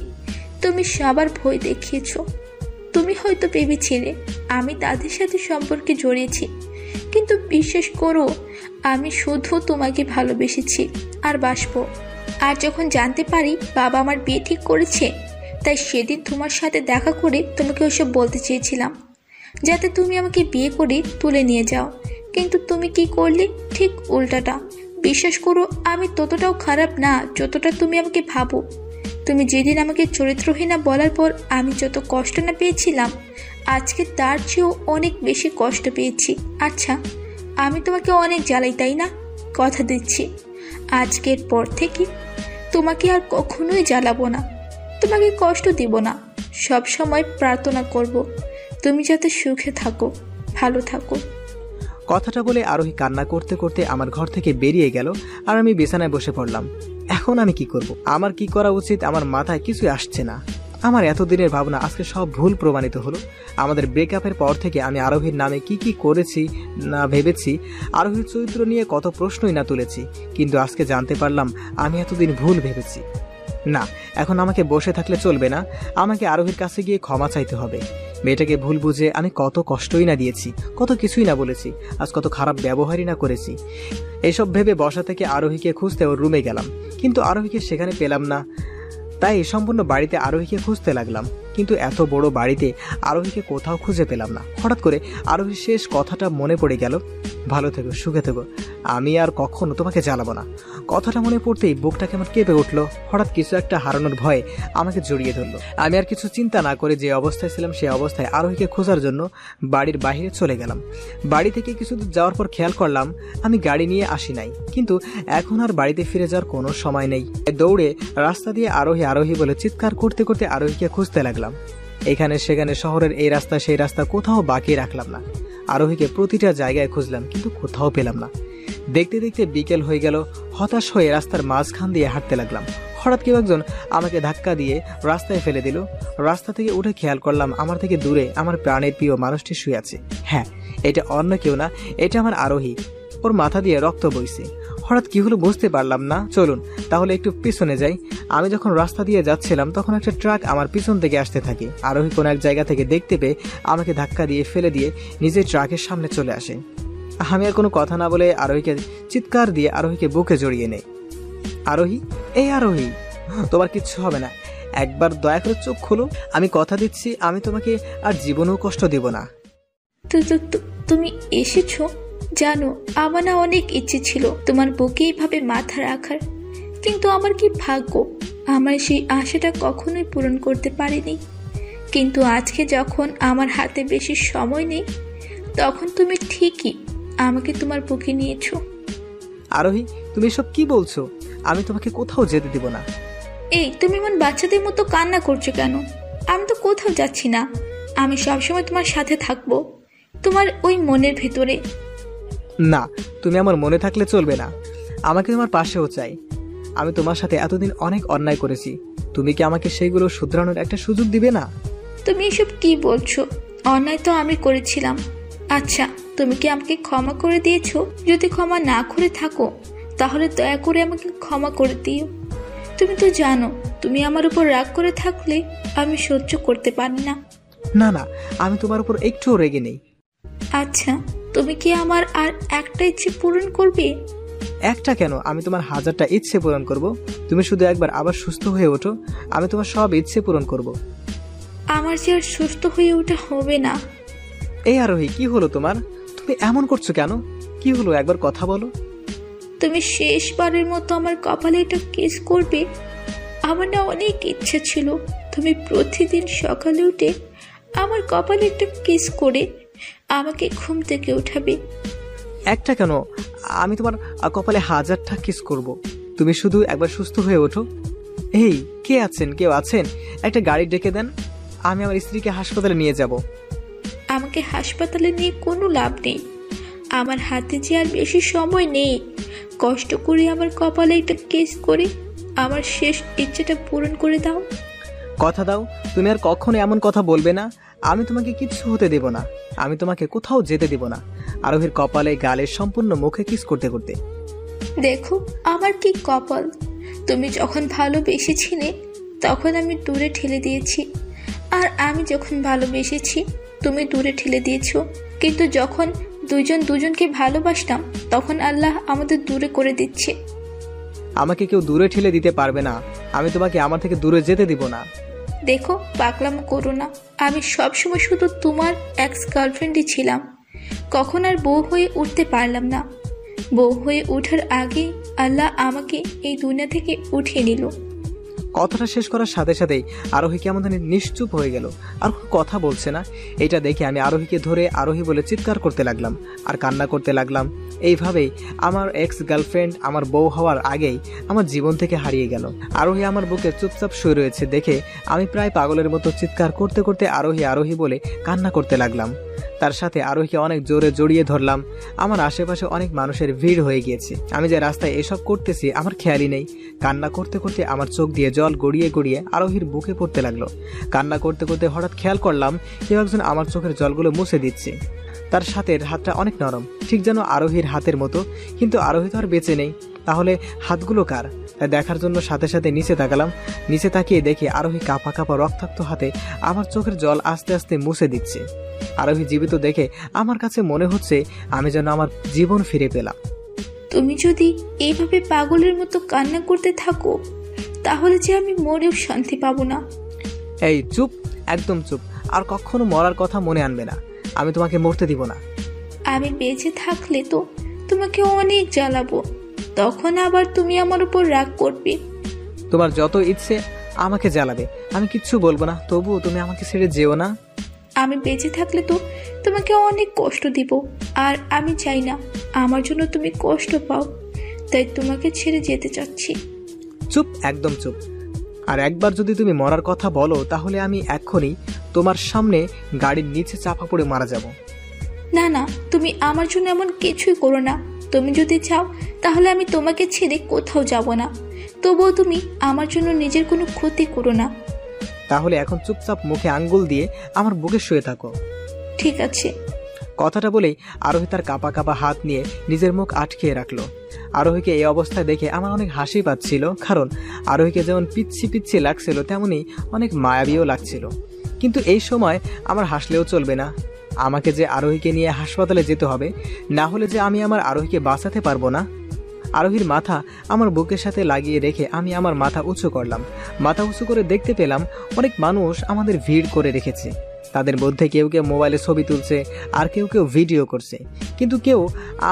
তুমি সবার ভয় দেখিয়েছ। তুমি হয়তো ভেবেছিলে আমি তাদের সাথে সম্পর্কে জড়িয়েছি, কিন্তু বিশ্বাস করো আমি শুধু তোমাকে ভালোবেসেছি আর বাসবো। আর যখন জানতে পারি বাবা আমার বিয়ে ঠিক করেছে, তাই সেদিন তোমার সাথে দেখা করে তোমাকে ওইসব বলতে চেয়েছিলাম যাতে তুমি আমাকে বিয়ে করে তুলে নিয়ে যাও, কিন্তু তুমি কি করলে? ঠিক উল্টাটা। বিশ্বাস করো আমি ততটাও খারাপ না যতটা তুমি আমাকে ভাবো। তুমি যেদিন আমাকে চরিত্রহীনা বলার পর আমি যত কষ্ট না পেয়েছিলাম, আজকে তার চেয়েও অনেক বেশি কষ্ট পেয়েছি। আচ্ছা, আমি তোমাকে অনেক জ্বালাই তাই না? কথা দিচ্ছি আজকের পর থেকে তোমাকে আর কখনোই জ্বালাবো না, তোমাকে কষ্ট দিব না। সব সময় প্রার্থনা করব তুমি যাতে সুখে থাকো, ভালো থাকো। কথাটা বলে আরোহী কান্না করতে করতে আমার ঘর থেকে বেরিয়ে গেল আর আমি বিছানায় বসে পড়লাম। এখন আমি কি করব? আমার কি করা উচিত আমার মাথায় কিছুই আসছে না। আমার এতদিনের ভাবনা আজকে সব ভুল প্রমাণিত হলো। আমাদের ব্রেকআপের পর থেকে আমি আরোহীর নামে কি কি করেছি না ভেবেছি, আরোহীর চরিত্র নিয়ে কত প্রশ্নই না তুলেছি, কিন্তু আজকে জানতে পারলাম আমি এতদিন ভুল ভেবেছি। না, এখন আমাকে বসে থাকলে চলবে না, আমাকে আরোহীর কাছে গিয়ে ক্ষমা চাইতে হবে। মেয়েটাকে ভুল বুঝে আমি কত কষ্টই না দিয়েছি, কত কিছুই না বলেছি, আজ কত খারাপ ব্যবহারই না করেছি। এইসব ভেবে বসা থেকে আরোহীকে খুঁজতে ওর রুমে গেলাম, কিন্তু আরোহীকে সেখানে পেলাম না। তাই সম্পূর্ণ বাড়িতে আরোহীকে খুঁজতে লাগলাম, কিন্তু এত বড় বাড়িতে আরোহীকে কোথাও খুঁজে পেলাম না। হঠাৎ করে আরোহীর শেষ কথাটা মনে পড়ে গেল, ভালো থেকো, সুখে থেকো, আমি আর কখনো তোমাকে জ্বালাবো না। কথাটা মনে পড়তেই বুকটা কেমন কেঁপে উঠলো। হঠাৎ কিছু একটা হারানোর ভয়ে আমাকে জড়িয়ে ধরলো। আমি আর কিছু চিন্তা না করে যে অবস্থায় ছিলাম সেই অবস্থায় আরোহীকে খোঁজার জন্য বাড়ির বাইরে চলে গেলাম। বাড়ি থেকে কিছু দূর যাওয়ার পর খেয়াল করলাম আমি গাড়ি নিয়ে আসি নাই, কিন্তু এখন আর বাড়িতে ফিরে যাওয়ার কোনো সময় নেই। দৌড়ে রাস্তা দিয়ে আরোহী আরোহী বলে চিৎকার করতে করতে আরোহীকে খুঁজতে লাগলাম। এখানে সেখানে শহরের এই রাস্তা সেই রাস্তা কোথাও বাকি রাখলাম না। আরোহীকে প্রতিটা জায়গায় খুঁজলাম, কিন্তু কোথাও পেলাম না। দেখতে দেখতে বিকেল হয়ে গেল। হতাশ হয়ে রাস্তার মাঝখান দিয়ে হাঁটতে লাগলাম। হঠাৎ কেউ একজন আমাকে ধাক্কা দিয়ে রাস্তায় ফেলে দিল। রাস্তা থেকে উঠে খেয়াল করলাম আমার থেকে দূরে আমার প্রাণের প্রিয় মানুষটি শুয়ে আছে। হ্যাঁ, এটা অন্য কেউ না, এটা আমার আরোহী। ওর মাথা দিয়ে রক্ত বইছে। হঠাৎ কি হলো বুঝতে পারলাম না। চলুন তাহলে একটু পিছনে যাই। আমি যখন রাস্তা দিয়ে যাচ্ছিলাম তখন একটা ট্রাক আমার পিছন থেকে আসতে থাকে। আরোহী কোন এক জায়গা থেকে দেখতে পেয়ে আমাকে ধাক্কা দিয়ে ফেলে দিয়ে নিজের ট্রাকের সামনে চলে আসে। আমি আর কোনো কথা না বলে আরোহীকে চিৎকার দিয়ে আরোহীকে বুকে জড়িয়ে নেই। আরোহী, এই আরোহী, তোমার কিচ্ছু হবে না, একবার দয়া করে চোখ খোলো। আমি কথা দিচ্ছি আমি তোমাকে আর জীবনেও কষ্ট দিব না। তুমি এসেছো? জানো, আমার না অনেক ইচ্ছে ছিল তোমার বুকে এইভাবে মাথা রাখার, কিন্তু আমার কি ভাগ্য, আমার সেই আশাটা কখনোই পূরণ করতে পারিনি। কিন্তু আজকে যখন আমার হাতে বেশি সময় নেই, তখন তুমি ঠিকই আমাকে তোমার বুকে নিয়েছো। আরোহী, তুমি সব কি বলছো? আমি তোমাকে কোথাও যেতে দিব না। এই, তুমি এমন বাচ্চাদের মতো কান্না করছো কেন? আমি তো কোথাও যাচ্ছি না, আমি সবসময় তোমার সাথে থাকবো, তোমার ওই মনের ভেতরে। না, তুমি আমার মনে থাকলে চলবে না, আমাকে তোমার পাশেও চাই। আমি তোমার সাথে এতদিন অনেক অন্যায় করেছি, তুমি কি আমাকে সেইগুলো শুধরানোর একটা সুযোগ দিবে না? তুমি এসব কি বলছো? অন্যায় তো আমি করেছিলাম। আচ্ছা, তুমি কি আমাকে ক্ষমা করে দিয়েছো? যদি ক্ষমা না করে থাকো তাহলে দয়া করে আমাকে ক্ষমা করে দিও। তুমি তো জানো তুমি আমার উপর রাগ করে থাকলে আমি সহ্য করতে পারি না। না না, আমি তোমার উপর একটুও রেগে নেই। আচ্ছা, তুমি কি আমার আর একটা ইচ্ছে পূরণ করবে? একটা কেন, আমি তোমার 1000টা ইচ্ছে পূরণ করব। তুমি শুধু একবার আবার সুস্থ হয়ে ওঠো, আমি তোমার সব ইচ্ছে পূরণ করব। আমার যে আর সুস্থ হয়ে ওঠা হবে না। এই আরোহী, কি হলো তোমার? তুমি এমন করছো কেন? কি হলো, একবার কথা বলো। তুমি শেষবারের মতো আমার কপালে একটা কিস করবে। আমার না অনেক ইচ্ছা ছিল তুমি প্রতিদিন সকালে উঠে আমার কপালে একটা কিস করে আমাকে ঘুম থেকে উঠাবে। একটা কেন, আমি তোমার কপালে 1000টা কিস করব। তুমি শুধু একবার সুস্থ হয়ে ওঠো। এই, কে আছেন? কেউ আছেন? একটা গাড়ি ডেকে দেন, আমি আমার স্ত্রীকে হাসপাতালে নিয়ে যাব। আমাকে হাসপাতালে নিয়ে কোনো লাভ নেই, আমার হাতে যে আর বেশি সময় নেই। কষ্ট করে আমার কপালে একটা কিস করে আমার শেষ ইচ্ছেটা পূরণ করে দাও। কথা দাও, তুমি আর কখনো এমন কথা বলবে না। আমি তোমাকে কিচ্ছু হতে দেব না, আমি তোমাকে কোথাও যেতে দেব না। আরোহীর কপালে গালে সম্পূর্ণ মুখে কিস করতে করতে। দেখো আমার কি কপাল, তুমি যখন ভালোবেসেছিলে তখন আমি দূরে ঠেলে দিয়েছি, আর আমি যখন ভালোবেসেছি তুমি দূরে ঠেলে দিয়েছো। কিন্তু যখন দুজন দুজনকে ভালোবাসতাম তখন আল্লাহ আমাদের দূরে করে দিচ্ছে। আমাকে কেউ দূরে ঠেলে দিতে পারবে না, আমি তোমাকে আমার থেকে দূরে যেতে দিব না। দেখো, পাগলামো করো না, আমি সবসময় শুধু তোমার এক্স গার্লফ্রেন্ডই ছিলাম, কখন আর বউ হয়ে উঠতে পারলাম না। বউ হয়ে ওঠার আগে আল্লাহ আমাকে এই দুনিয়া থেকে উঠিয়ে নিল। কথাটা শেষ করার সাথে সাথেই আরোহী কেমন জানি নিশ্চুপ হয়ে গেল, আর কথা বলছে না। এটা দেখে আমি আরোহীকে ধরে আরোহী বলে চিৎকার করতে লাগলাম আর কান্না করতে লাগলাম। এইভাবেই আমার এক্স গার্লফ্রেন্ড আমার বউ হওয়ার আগেই আমার জীবন থেকে হারিয়ে গেল। আরোহী আমার বুকে চুপচাপ শুয়ে রয়েছে দেখে আমি প্রায় পাগলের মতো চিৎকার করতে করতে আরোহী আরোহী বলে কান্না করতে লাগলাম। তার সাথে আরোহীকে অনেক জোরে জড়িয়ে ধরলাম। আমার আশেপাশে অনেক মানুষের ভিড় হয়ে গিয়েছে। আমি যে রাস্তায় এসব করতেছি আমার খেয়ালই নেই। কান্না করতে করতে আমার চোখ দিয়ে জল গড়িয়ে গড়িয়ে আরোহীর বুকে পড়তে লাগলো। কান্না করতে করতে হঠাৎ খেয়াল করলাম কেউ একজন আমার চোখের জলগুলো মুছে দিচ্ছে। তার সাথের হাতটা অনেক নরম, ঠিক যেন আরোহীর হাতের মতো, কিন্তু আরোহী তো আর বেঁচে নেই। তাহলে হাতগুলো কার? তাই দেখার জন্য সাথে সাথে নিচে তাকালাম। নিচে তাকিয়ে দেখে আরোহী কাঁপা কাঁপা রক্তাক্ত হাতে আমার চোখের জল আস্তে আস্তে মুছে দিচ্ছে। আরোহী জীবিত দেখে আমার কাছে মনে হচ্ছে আমি যেন আমার জীবন ফিরে পেলাম। তুমি যদি এইভাবে পাগলের মতো কান্না করতে থাকো তাহলে যে আমি মরেও শান্তি পাবো না। এই চুপ, একদম চুপ। আর কখনো মরার কথা মনে আনবে না। আমি তোমাকে মরতে দিব না। আমি বেঁচে থাকলে তো তোমাকে অনেক জ্বালাবো, তখন আবার তুমি আমার উপর রাগ করবে। তোমার যত ইচ্ছে আমাকে জ্বালাবে, আমি কিচ্ছু বলবো না, তবুও তুমি আমাকে ছেড়ে যেও না। আমি বেঁচে থাকলে তো তোমাকে অনেক কষ্ট দিব, আর আমি চাই না আমার জন্য তুমি কষ্ট পাও, তাই তোমাকে ছেড়ে যেতে চাচ্ছি। চুপ, একদম চুপ। আর একবার যদি তুমি মরার কথা বলো তাহলে আমি এক্ষুনি তোমার সামনে গাড়ির নিচে চাপা পড়ে মারা যাব। না না, তুমি আমার জন্য এমন কিছুই করো না। তুমি যদি চাও তাহলে আমি তোমাকে ছেড়ে কোথাও যাব না, তবুও তুমি আমার জন্য নিজের কোনো ক্ষতি করো না। তাহলে এখন চুপচাপ মুখে আঙ্গুল দিয়ে আমার বুকে শুয়ে থাকো। ঠিক আছে। কথাটা বলেই আরোহী তার কাঁপা কাঁপা হাত নিয়ে নিজের মুখ আটকিয়ে রাখলো। আরোহীকে এই অবস্থায় দেখে আমার অনেক হাসি পাচ্ছিল, কারণ আরোহীকে যেমন পিচ্ছি পিচ্ছি লাগছিল তেমনি অনেক মায়াবীও লাগছিল। কিন্তু এই সময় আমার হাসলেও চলবে না। আমাকে যে আরোহীকে নিয়ে হাসপাতালে যেতে হবে, না হলে যে আমি আমার আরোহীকে বাঁচাতে পারবো না। আরোহীর মাথা আমার বুকের সাথে লাগিয়ে রেখে আমি আমার মাথা উঁচু করলাম। মাথা উঁচু করে দেখতে পেলাম অনেক মানুষ আমাদের ভিড় করে রেখেছে। তাদের মধ্যে কেউ কেউ মোবাইলে ছবি তুলছে, আর কেউ কেউ ভিডিও করছে, কিন্তু কেউ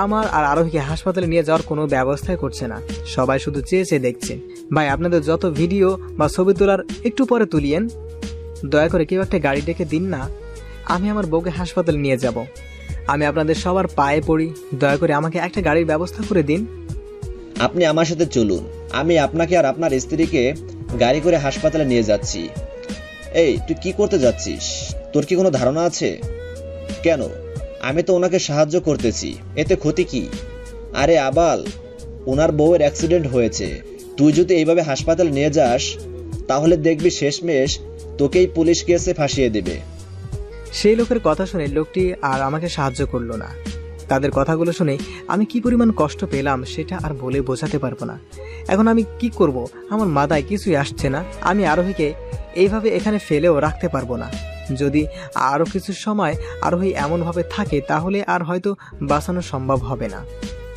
আমার আর আরোহীকে হাসপাতালে নিয়ে যাওয়ার কোনো ব্যবস্থাই করছে না। সবাই শুধু চেয়ে চেয়ে দেখছে। ভাই, আপনাদের যত ভিডিও বা ছবি তোলার একটু পরে তুলিয়েন, দয়া করে কেউ একটা গাড়ি ডেকে দিন না। আমি আমার বউকে হাসপাতালে নিয়ে যাব। আমি আপনাদের সবার পায়ে পড়ি, দয়া করে আমাকে একটা গাড়ির ব্যবস্থা করে দিন। আপনি আমার সাথে চলুন, আমি আপনাকে আর আপনার স্ত্রীকে গাড়ি করে হাসপাতালে নিয়ে যাচ্ছি। এই, তুই কি করতে যাচ্ছিস? তোর কি কোনো ধারণা আছে? কেন? আমি তো ওনাকে সাহায্য করতেছি, এতে ক্ষতি কি? আরে আবাল, ওনার বউয়ের অ্যাক্সিডেন্ট হয়েছে। তুই যদি এইভাবে হাসপাতালে নিয়ে যাস তাহলে দেখবি শেষমেশ তোকেই পুলিশ কেসে ফাঁসিয়ে দেবে। সেই লোকের কথা শুনে লোকটি আর আমাকে সাহায্য করলো না। তাদের কথাগুলো শুনে আমি কি পরিমাণ কষ্ট পেলাম সেটা আর বলে বোঝাতে পারবো না। এখন আমি কি করব? আমার মাথায় কিছুই আসছে না। আমি আরোহীকে এইভাবে এখানে ফেলেও রাখতে পারবো না। যদি আরও কিছু সময় আরোহী এমনভাবে থাকে তাহলে আর হয়তো বাঁচানো সম্ভব হবে না।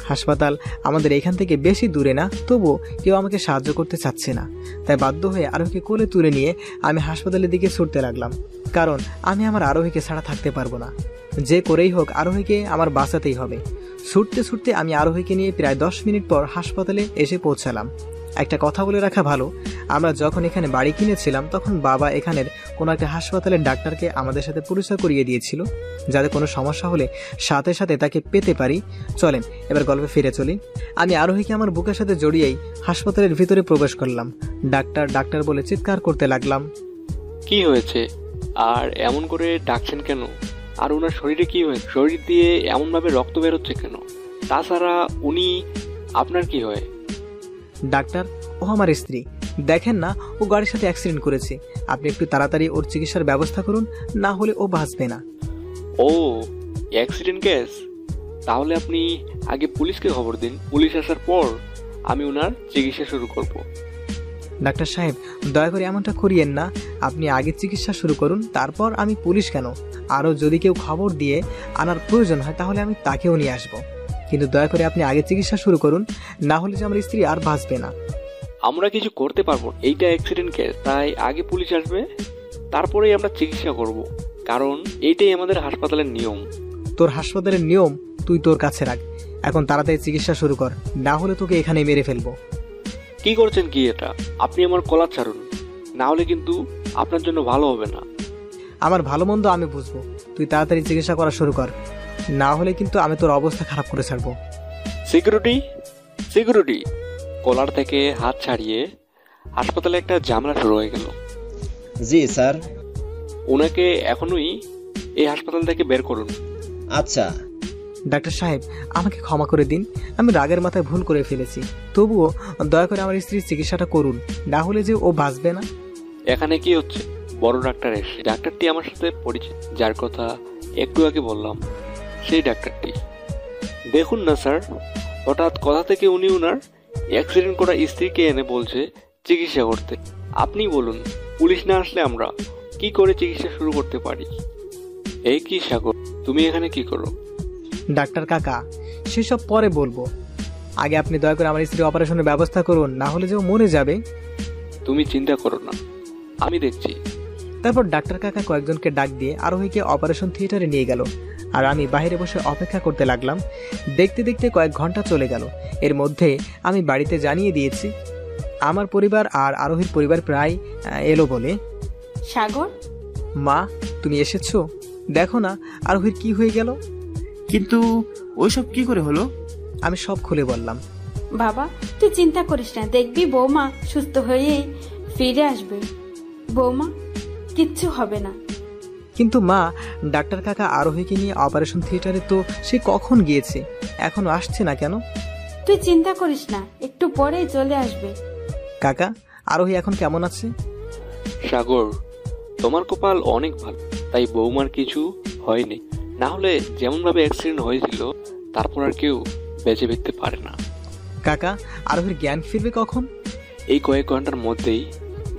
হাসপাতাল আমাদের এখান থেকে বেশি দূরে না, তবুও কেউ আমাকে সাহায্য করতে চাচ্ছে না। তাই বাধ্য হয়ে আরোহীকে কোলে তুলে নিয়ে আমি হাসপাতালের দিকে ছুটতে লাগলাম, কারণ আমি আমার আরোহীকে ছাড়া থাকতে পারবো না। যে করেই হোক আরোহীকে আমার বাঁচাতেই হবে। ছুটতে ছুটতে আমি আরোহীকে নিয়ে প্রায় 10 মিনিট পর হাসপাতালে এসে পৌঁছালাম। একটা কথা বলে রাখা ভালো, আমরা যখন এখানে বাড়ি কিনেছিলাম তখন বাবা এখানের কোনো একটা হাসপাতালের ডাক্তারকে আমাদের সাথে পরিচয় করিয়ে দিয়েছিল, যাতে কোনো সমস্যা হলে সাথে সাথে তাকে পেতে পারি। চলেন এবার গল্পে ফিরে চলি। আমি আরোহীকে আমার বুকের সাথে জড়িয়েই হাসপাতালের ভিতরে প্রবেশ করলাম। ডাক্তার ডাক্তার বলে চিৎকার করতে লাগলাম। কি হয়েছে আর এমন করে ডাকছেন কেন? আর ওনার শরীরে কি হয়েছে? শরীর দিয়ে এমনভাবে রক্ত বেরোচ্ছে কেন? তাছাড়া উনি আপনার কি হয়? ডাক্তার, ও আমার স্ত্রী। দেখেন না, ও গাড়ির সাথে অ্যাক্সিডেন্ট করেছে। আপনি একটু তাড়াতাড়ি ওর চিকিৎসার ব্যবস্থা করুন, না হলে ও বাঁচবে না। ও, অ্যাক্সিডেন্ট কেস? তাহলে আপনি আগে পুলিশকে খবর দিন। পুলিশ আসার পর আমি ওনার চিকিৎসা শুরু করব। ডাক্তার সাহেব, দয়া করে এমনটা করিয়েন না। আপনি আগে চিকিৎসা শুরু করুন, তারপর আমি পুলিশ কেন, আরও যদি কেউ খবর দিয়ে আনার প্রয়োজন হয় তাহলে আমি তাকেও নিয়ে আসবো। কিন্তু দয়া করে আপনি আগে চিকিৎসা শুরু করুন, না হলে যে আমার স্ত্রী আর বাঁচবে না। আমরা কিছু করতে পারবো, এইটা অ্যাক্সিডেন্ট কেস, তাই আগে পুলিশ আসবে, তারপরেই আমরা চিকিৎসা করব, কারণ এইটাই আমাদের হাসপাতালের নিয়ম। তোর হাসপাতালের নিয়ম তুই তোর কাছে রাখ। এখন তাড়াতাড়ি চিকিৎসা শুরু কর, না হলে তোকে এখানে মেরে ফেলবো। কি করছেন কি এটা? আপনি আমার কলার ছাড়ুন, না হলে কিন্তু আপনার জন্য ভালো হবে না। আমার ভালো মন্দ আমি বুঝবো, তুই তাড়াতাড়ি চিকিৎসা করা শুরু কর, না হলে কিন্তু আমি তোর অবস্থা খারাপ করে ছাড়বো। Security, security! কলার থেকে হাত ছাড়িয়ে হাসপাতালে একটা ঝামেলা শুরু হয়ে গেল। জি স্যার। ওনাকে এখনই এই হাসপাতাল থেকে বের করুন। আচ্ছা। ডাক্তার সাহেব, আমাকে ক্ষমা করে দিন, আমি রাগের মাথায় ভুল করে ফেলেছি। তবুও দয়া করে আমার স্ত্রীর চিকিৎসাটা করুন, না হলে যে ও বাঁচবে না। এখানে কি হচ্ছে? বড় ডাক্তার এসে, ডাক্তারটি আমার সাথে পরিচিত, যার কথা একটু আগে বললাম, সেই ডাক্তারটি। দেখুন না স্যার, হঠাৎ কথা থেকে উনি উনার অ্যাক্সিডেন্ট করা স্ত্রীকে এনে বলছে চিকিৎসা করতে। আপনি বলুন, পুলিশ না আসলে আমরা কি করে চিকিৎসা শুরু করতে পারি? এই কি সাগর, তুমি এখানে কি করো? ডাক্তার কাকা, সেসব পরে বলবো, আগে আপনি দয়া করে আমার স্ত্রীর অপারেশনের ব্যবস্থা করুন, না হলে যে ও মরে যাবে। তুমি চিন্তা করো না, আমি দেখছি। তারপর ডাক্তার কাকা কয়েকজনকে ডাক দিয়ে আরোহীকে অপারেশন থিয়েটারে নিয়ে গেল, আর আমি বাইরে বসে অপেক্ষা করতে লাগলাম। দেখতে দেখতে কয়েক ঘন্টা চলে গেল। এর মধ্যে আমি বাড়িতে জানিয়ে দিয়েছি আমার পরিবার আর আরোহীর পরিবার প্রায় এলো বলে। সাগর, মা তুমি এসেছো, দেখো না আরোহীর কি হয়ে গেল। কিন্তু ওইসব কি করে হলো? আমি সব খুলে বললাম। বাবা তুই চিন্তা করিস না, দেখবি বৌমা সুস্থ হয়েই ফিরে আসবে। বৌমা কিচ্ছু হবে না। কিন্তু মা, ডাক্তার কাকা আরোহীকে নিয়ে অপারেশন থিয়েটারে তো সে কখন গিয়েছে, এখনো আসছে না কেন? তুই চিন্তা করিস না, একটু পরেই চলে আসবে। কাকা, আরোহী এখন কেমন আছে? সাগর, তোমার কপাল অনেক ভালো, তাই বৌমার কিছু হয়নি। না হলে যেমন ভাবে অ্যাক্সিডেন্ট হয়েছিল তারপর আর কেউ বেঁচে ফিরতে পারে না। কাকা, আরোহীর জ্ঞান ফিরবে কখন? এই কয়েক ঘন্টার মধ্যেই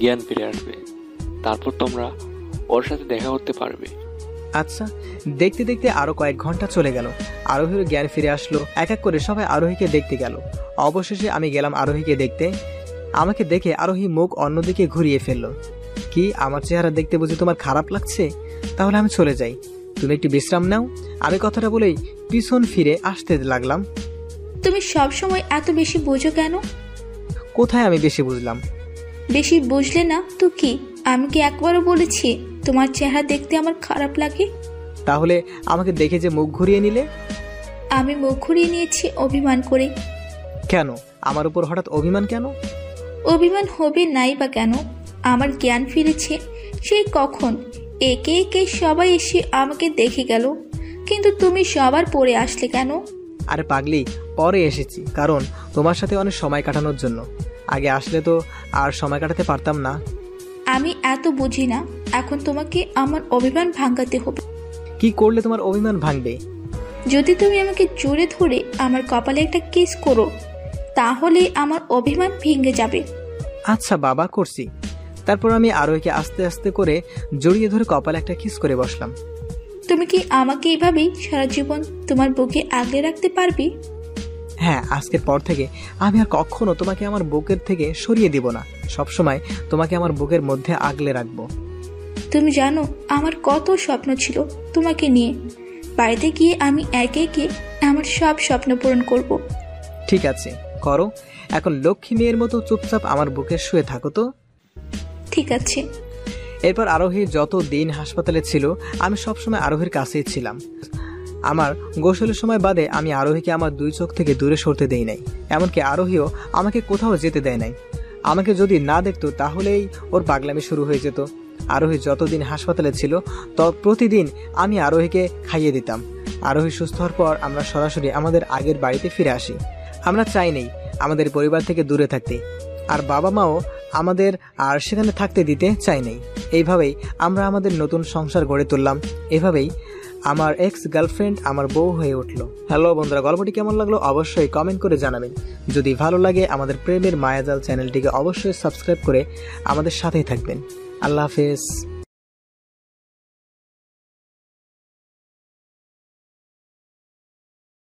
জ্ঞান ফিরে আসবে, তারপর তোমরা ওর সাথে দেখা করতে পারবে। আচ্ছা। দেখতে দেখতে আরো কয়েক ঘন্টা চলে গেল, আরোহীর জ্ঞান ফিরে আসলো। এক এক করে সবাই আরোহীকে দেখতে গেল। অবশেষে আমি গেলাম আরোহীকে দেখতে। আমাকে দেখে আরোহী মুখ অন্যদিকে ঘুরিয়ে ফেললো। কি, আমার চেহারা দেখতে বুঝি তোমার খারাপ লাগছে? তাহলে আমি চলে যাই, তুমি একটু বিশ্রাম নাও। আমি কথাটা বলেই পিছন ফিরে আসতে লাগলাম। তুমি সব সময় এত বেশি বোঝো কেন? কোথায় আমি বেশি বুঝলাম? বেশি বুঝলে না তো কি, আমি কি একবারও বলেছি তোমার চেহারা দেখতে আমার খারাপ লাগে? তাহলে আমাকে দেখে যে মুখ ঘুরিয়ে নিলে? আমি মুখ ঘুরিয়ে নিয়েছি অভিমান করে। কেন, আমার উপর হঠাৎ অভিমান কেন? অভিমান হবে নাই বা কেন? আমার জ্ঞান ফিরেছে সেই কখন। একে একে সবাই এসে আমাকে দেখে গেল, কিন্তু তুমি সবার পরে আসলে কেন? আরে পাগলি, পরে এসেছি কারণ তোমার সাথে অনেক সময় কাটানোর জন্য। আগে আসলে তো আর সময় কাটাতে পারতাম না। আমি এত বুঝি না, এখন তোমাকে আমার অভিমান ভাঙাতে হবে। কি করলে তোমার অভিমান ভাঙবে? যদি তুমি আমাকে জোরে ধরে আমার কপালে একটা কিস করো, তাহলে আমার অভিমান ভেঙে যাবে। আচ্ছা বাবা, করছি। তারপর আমি আরোহীকে আস্তে আস্তে করে জড়িয়ে ধরে কপালে একটা কিস করে বসলাম। তুমি কি আমাকে এভাবেই সারা জীবন তোমার বুকে আগলে রাখতে পারবে? হ্যাঁ, আজকের পর থেকে আমি আর কখনো তোমাকে আমার বুকের থেকে সরিয়ে দিব না, সবসময় তোমাকে আমার বুকের মধ্যে আগলে রাখবো। তুমি জানো আমার কত স্বপ্ন ছিল তোমাকে নিয়ে। বাড়িতে গিয়ে আমি একে একে আমার সব স্বপ্ন পূরণ করব। ঠিক আছে, করো। এখন লক্ষ্মী মেয়ের মতো চুপচাপ আমার বুকে শুয়ে থাকো তো। ঠিক আছে। এরপর আরোহী যত দিন হাসপাতালে ছিল আমি সবসময় আরোহীর কাছেই ছিলাম। আমার গোসলের সময় বাদে আমি আরোহীকে আমার দুই চোখ থেকে দূরে সরতে দেই নাই। এমনকি আরোহীও আমাকে কোথাও যেতে দেয় নাই। আমাকে যদি না দেখতো তাহলেই ওর পাগলামি শুরু হয়ে যেত। আরোহী যতদিন হাসপাতালে ছিল প্রতিদিন আমি আরোহীকে খাইয়ে দিতাম। আরোহী সুস্থ হওয়ার পর আমরা সরাসরি আমাদের আগের বাড়িতে ফিরে আসি। আমরা চাই নেই আমাদের পরিবার থেকে দূরে থাকতে, আর বাবা মাও আমাদের আর সেখানে থাকতে দিতে চাই নাই। এইভাবেই আমরা আমাদের নতুন সংসার গড়ে তুললাম। এভাবেই আমার এক্স গার্লফ্রেন্ড আমার বউ হয়ে উঠল। হ্যালো বন্ধুরা, গল্পটি কেমন লাগলো অবশ্যই কমেন্ট করে জানাবেন। যদি ভালো লাগে আমাদের প্রেমের মায়াজাল চ্যানেলটিকে অবশ্যই সাবস্ক্রাইব করে আমাদের সাথেই থাকবেন। আল্লাহ হাফেজ।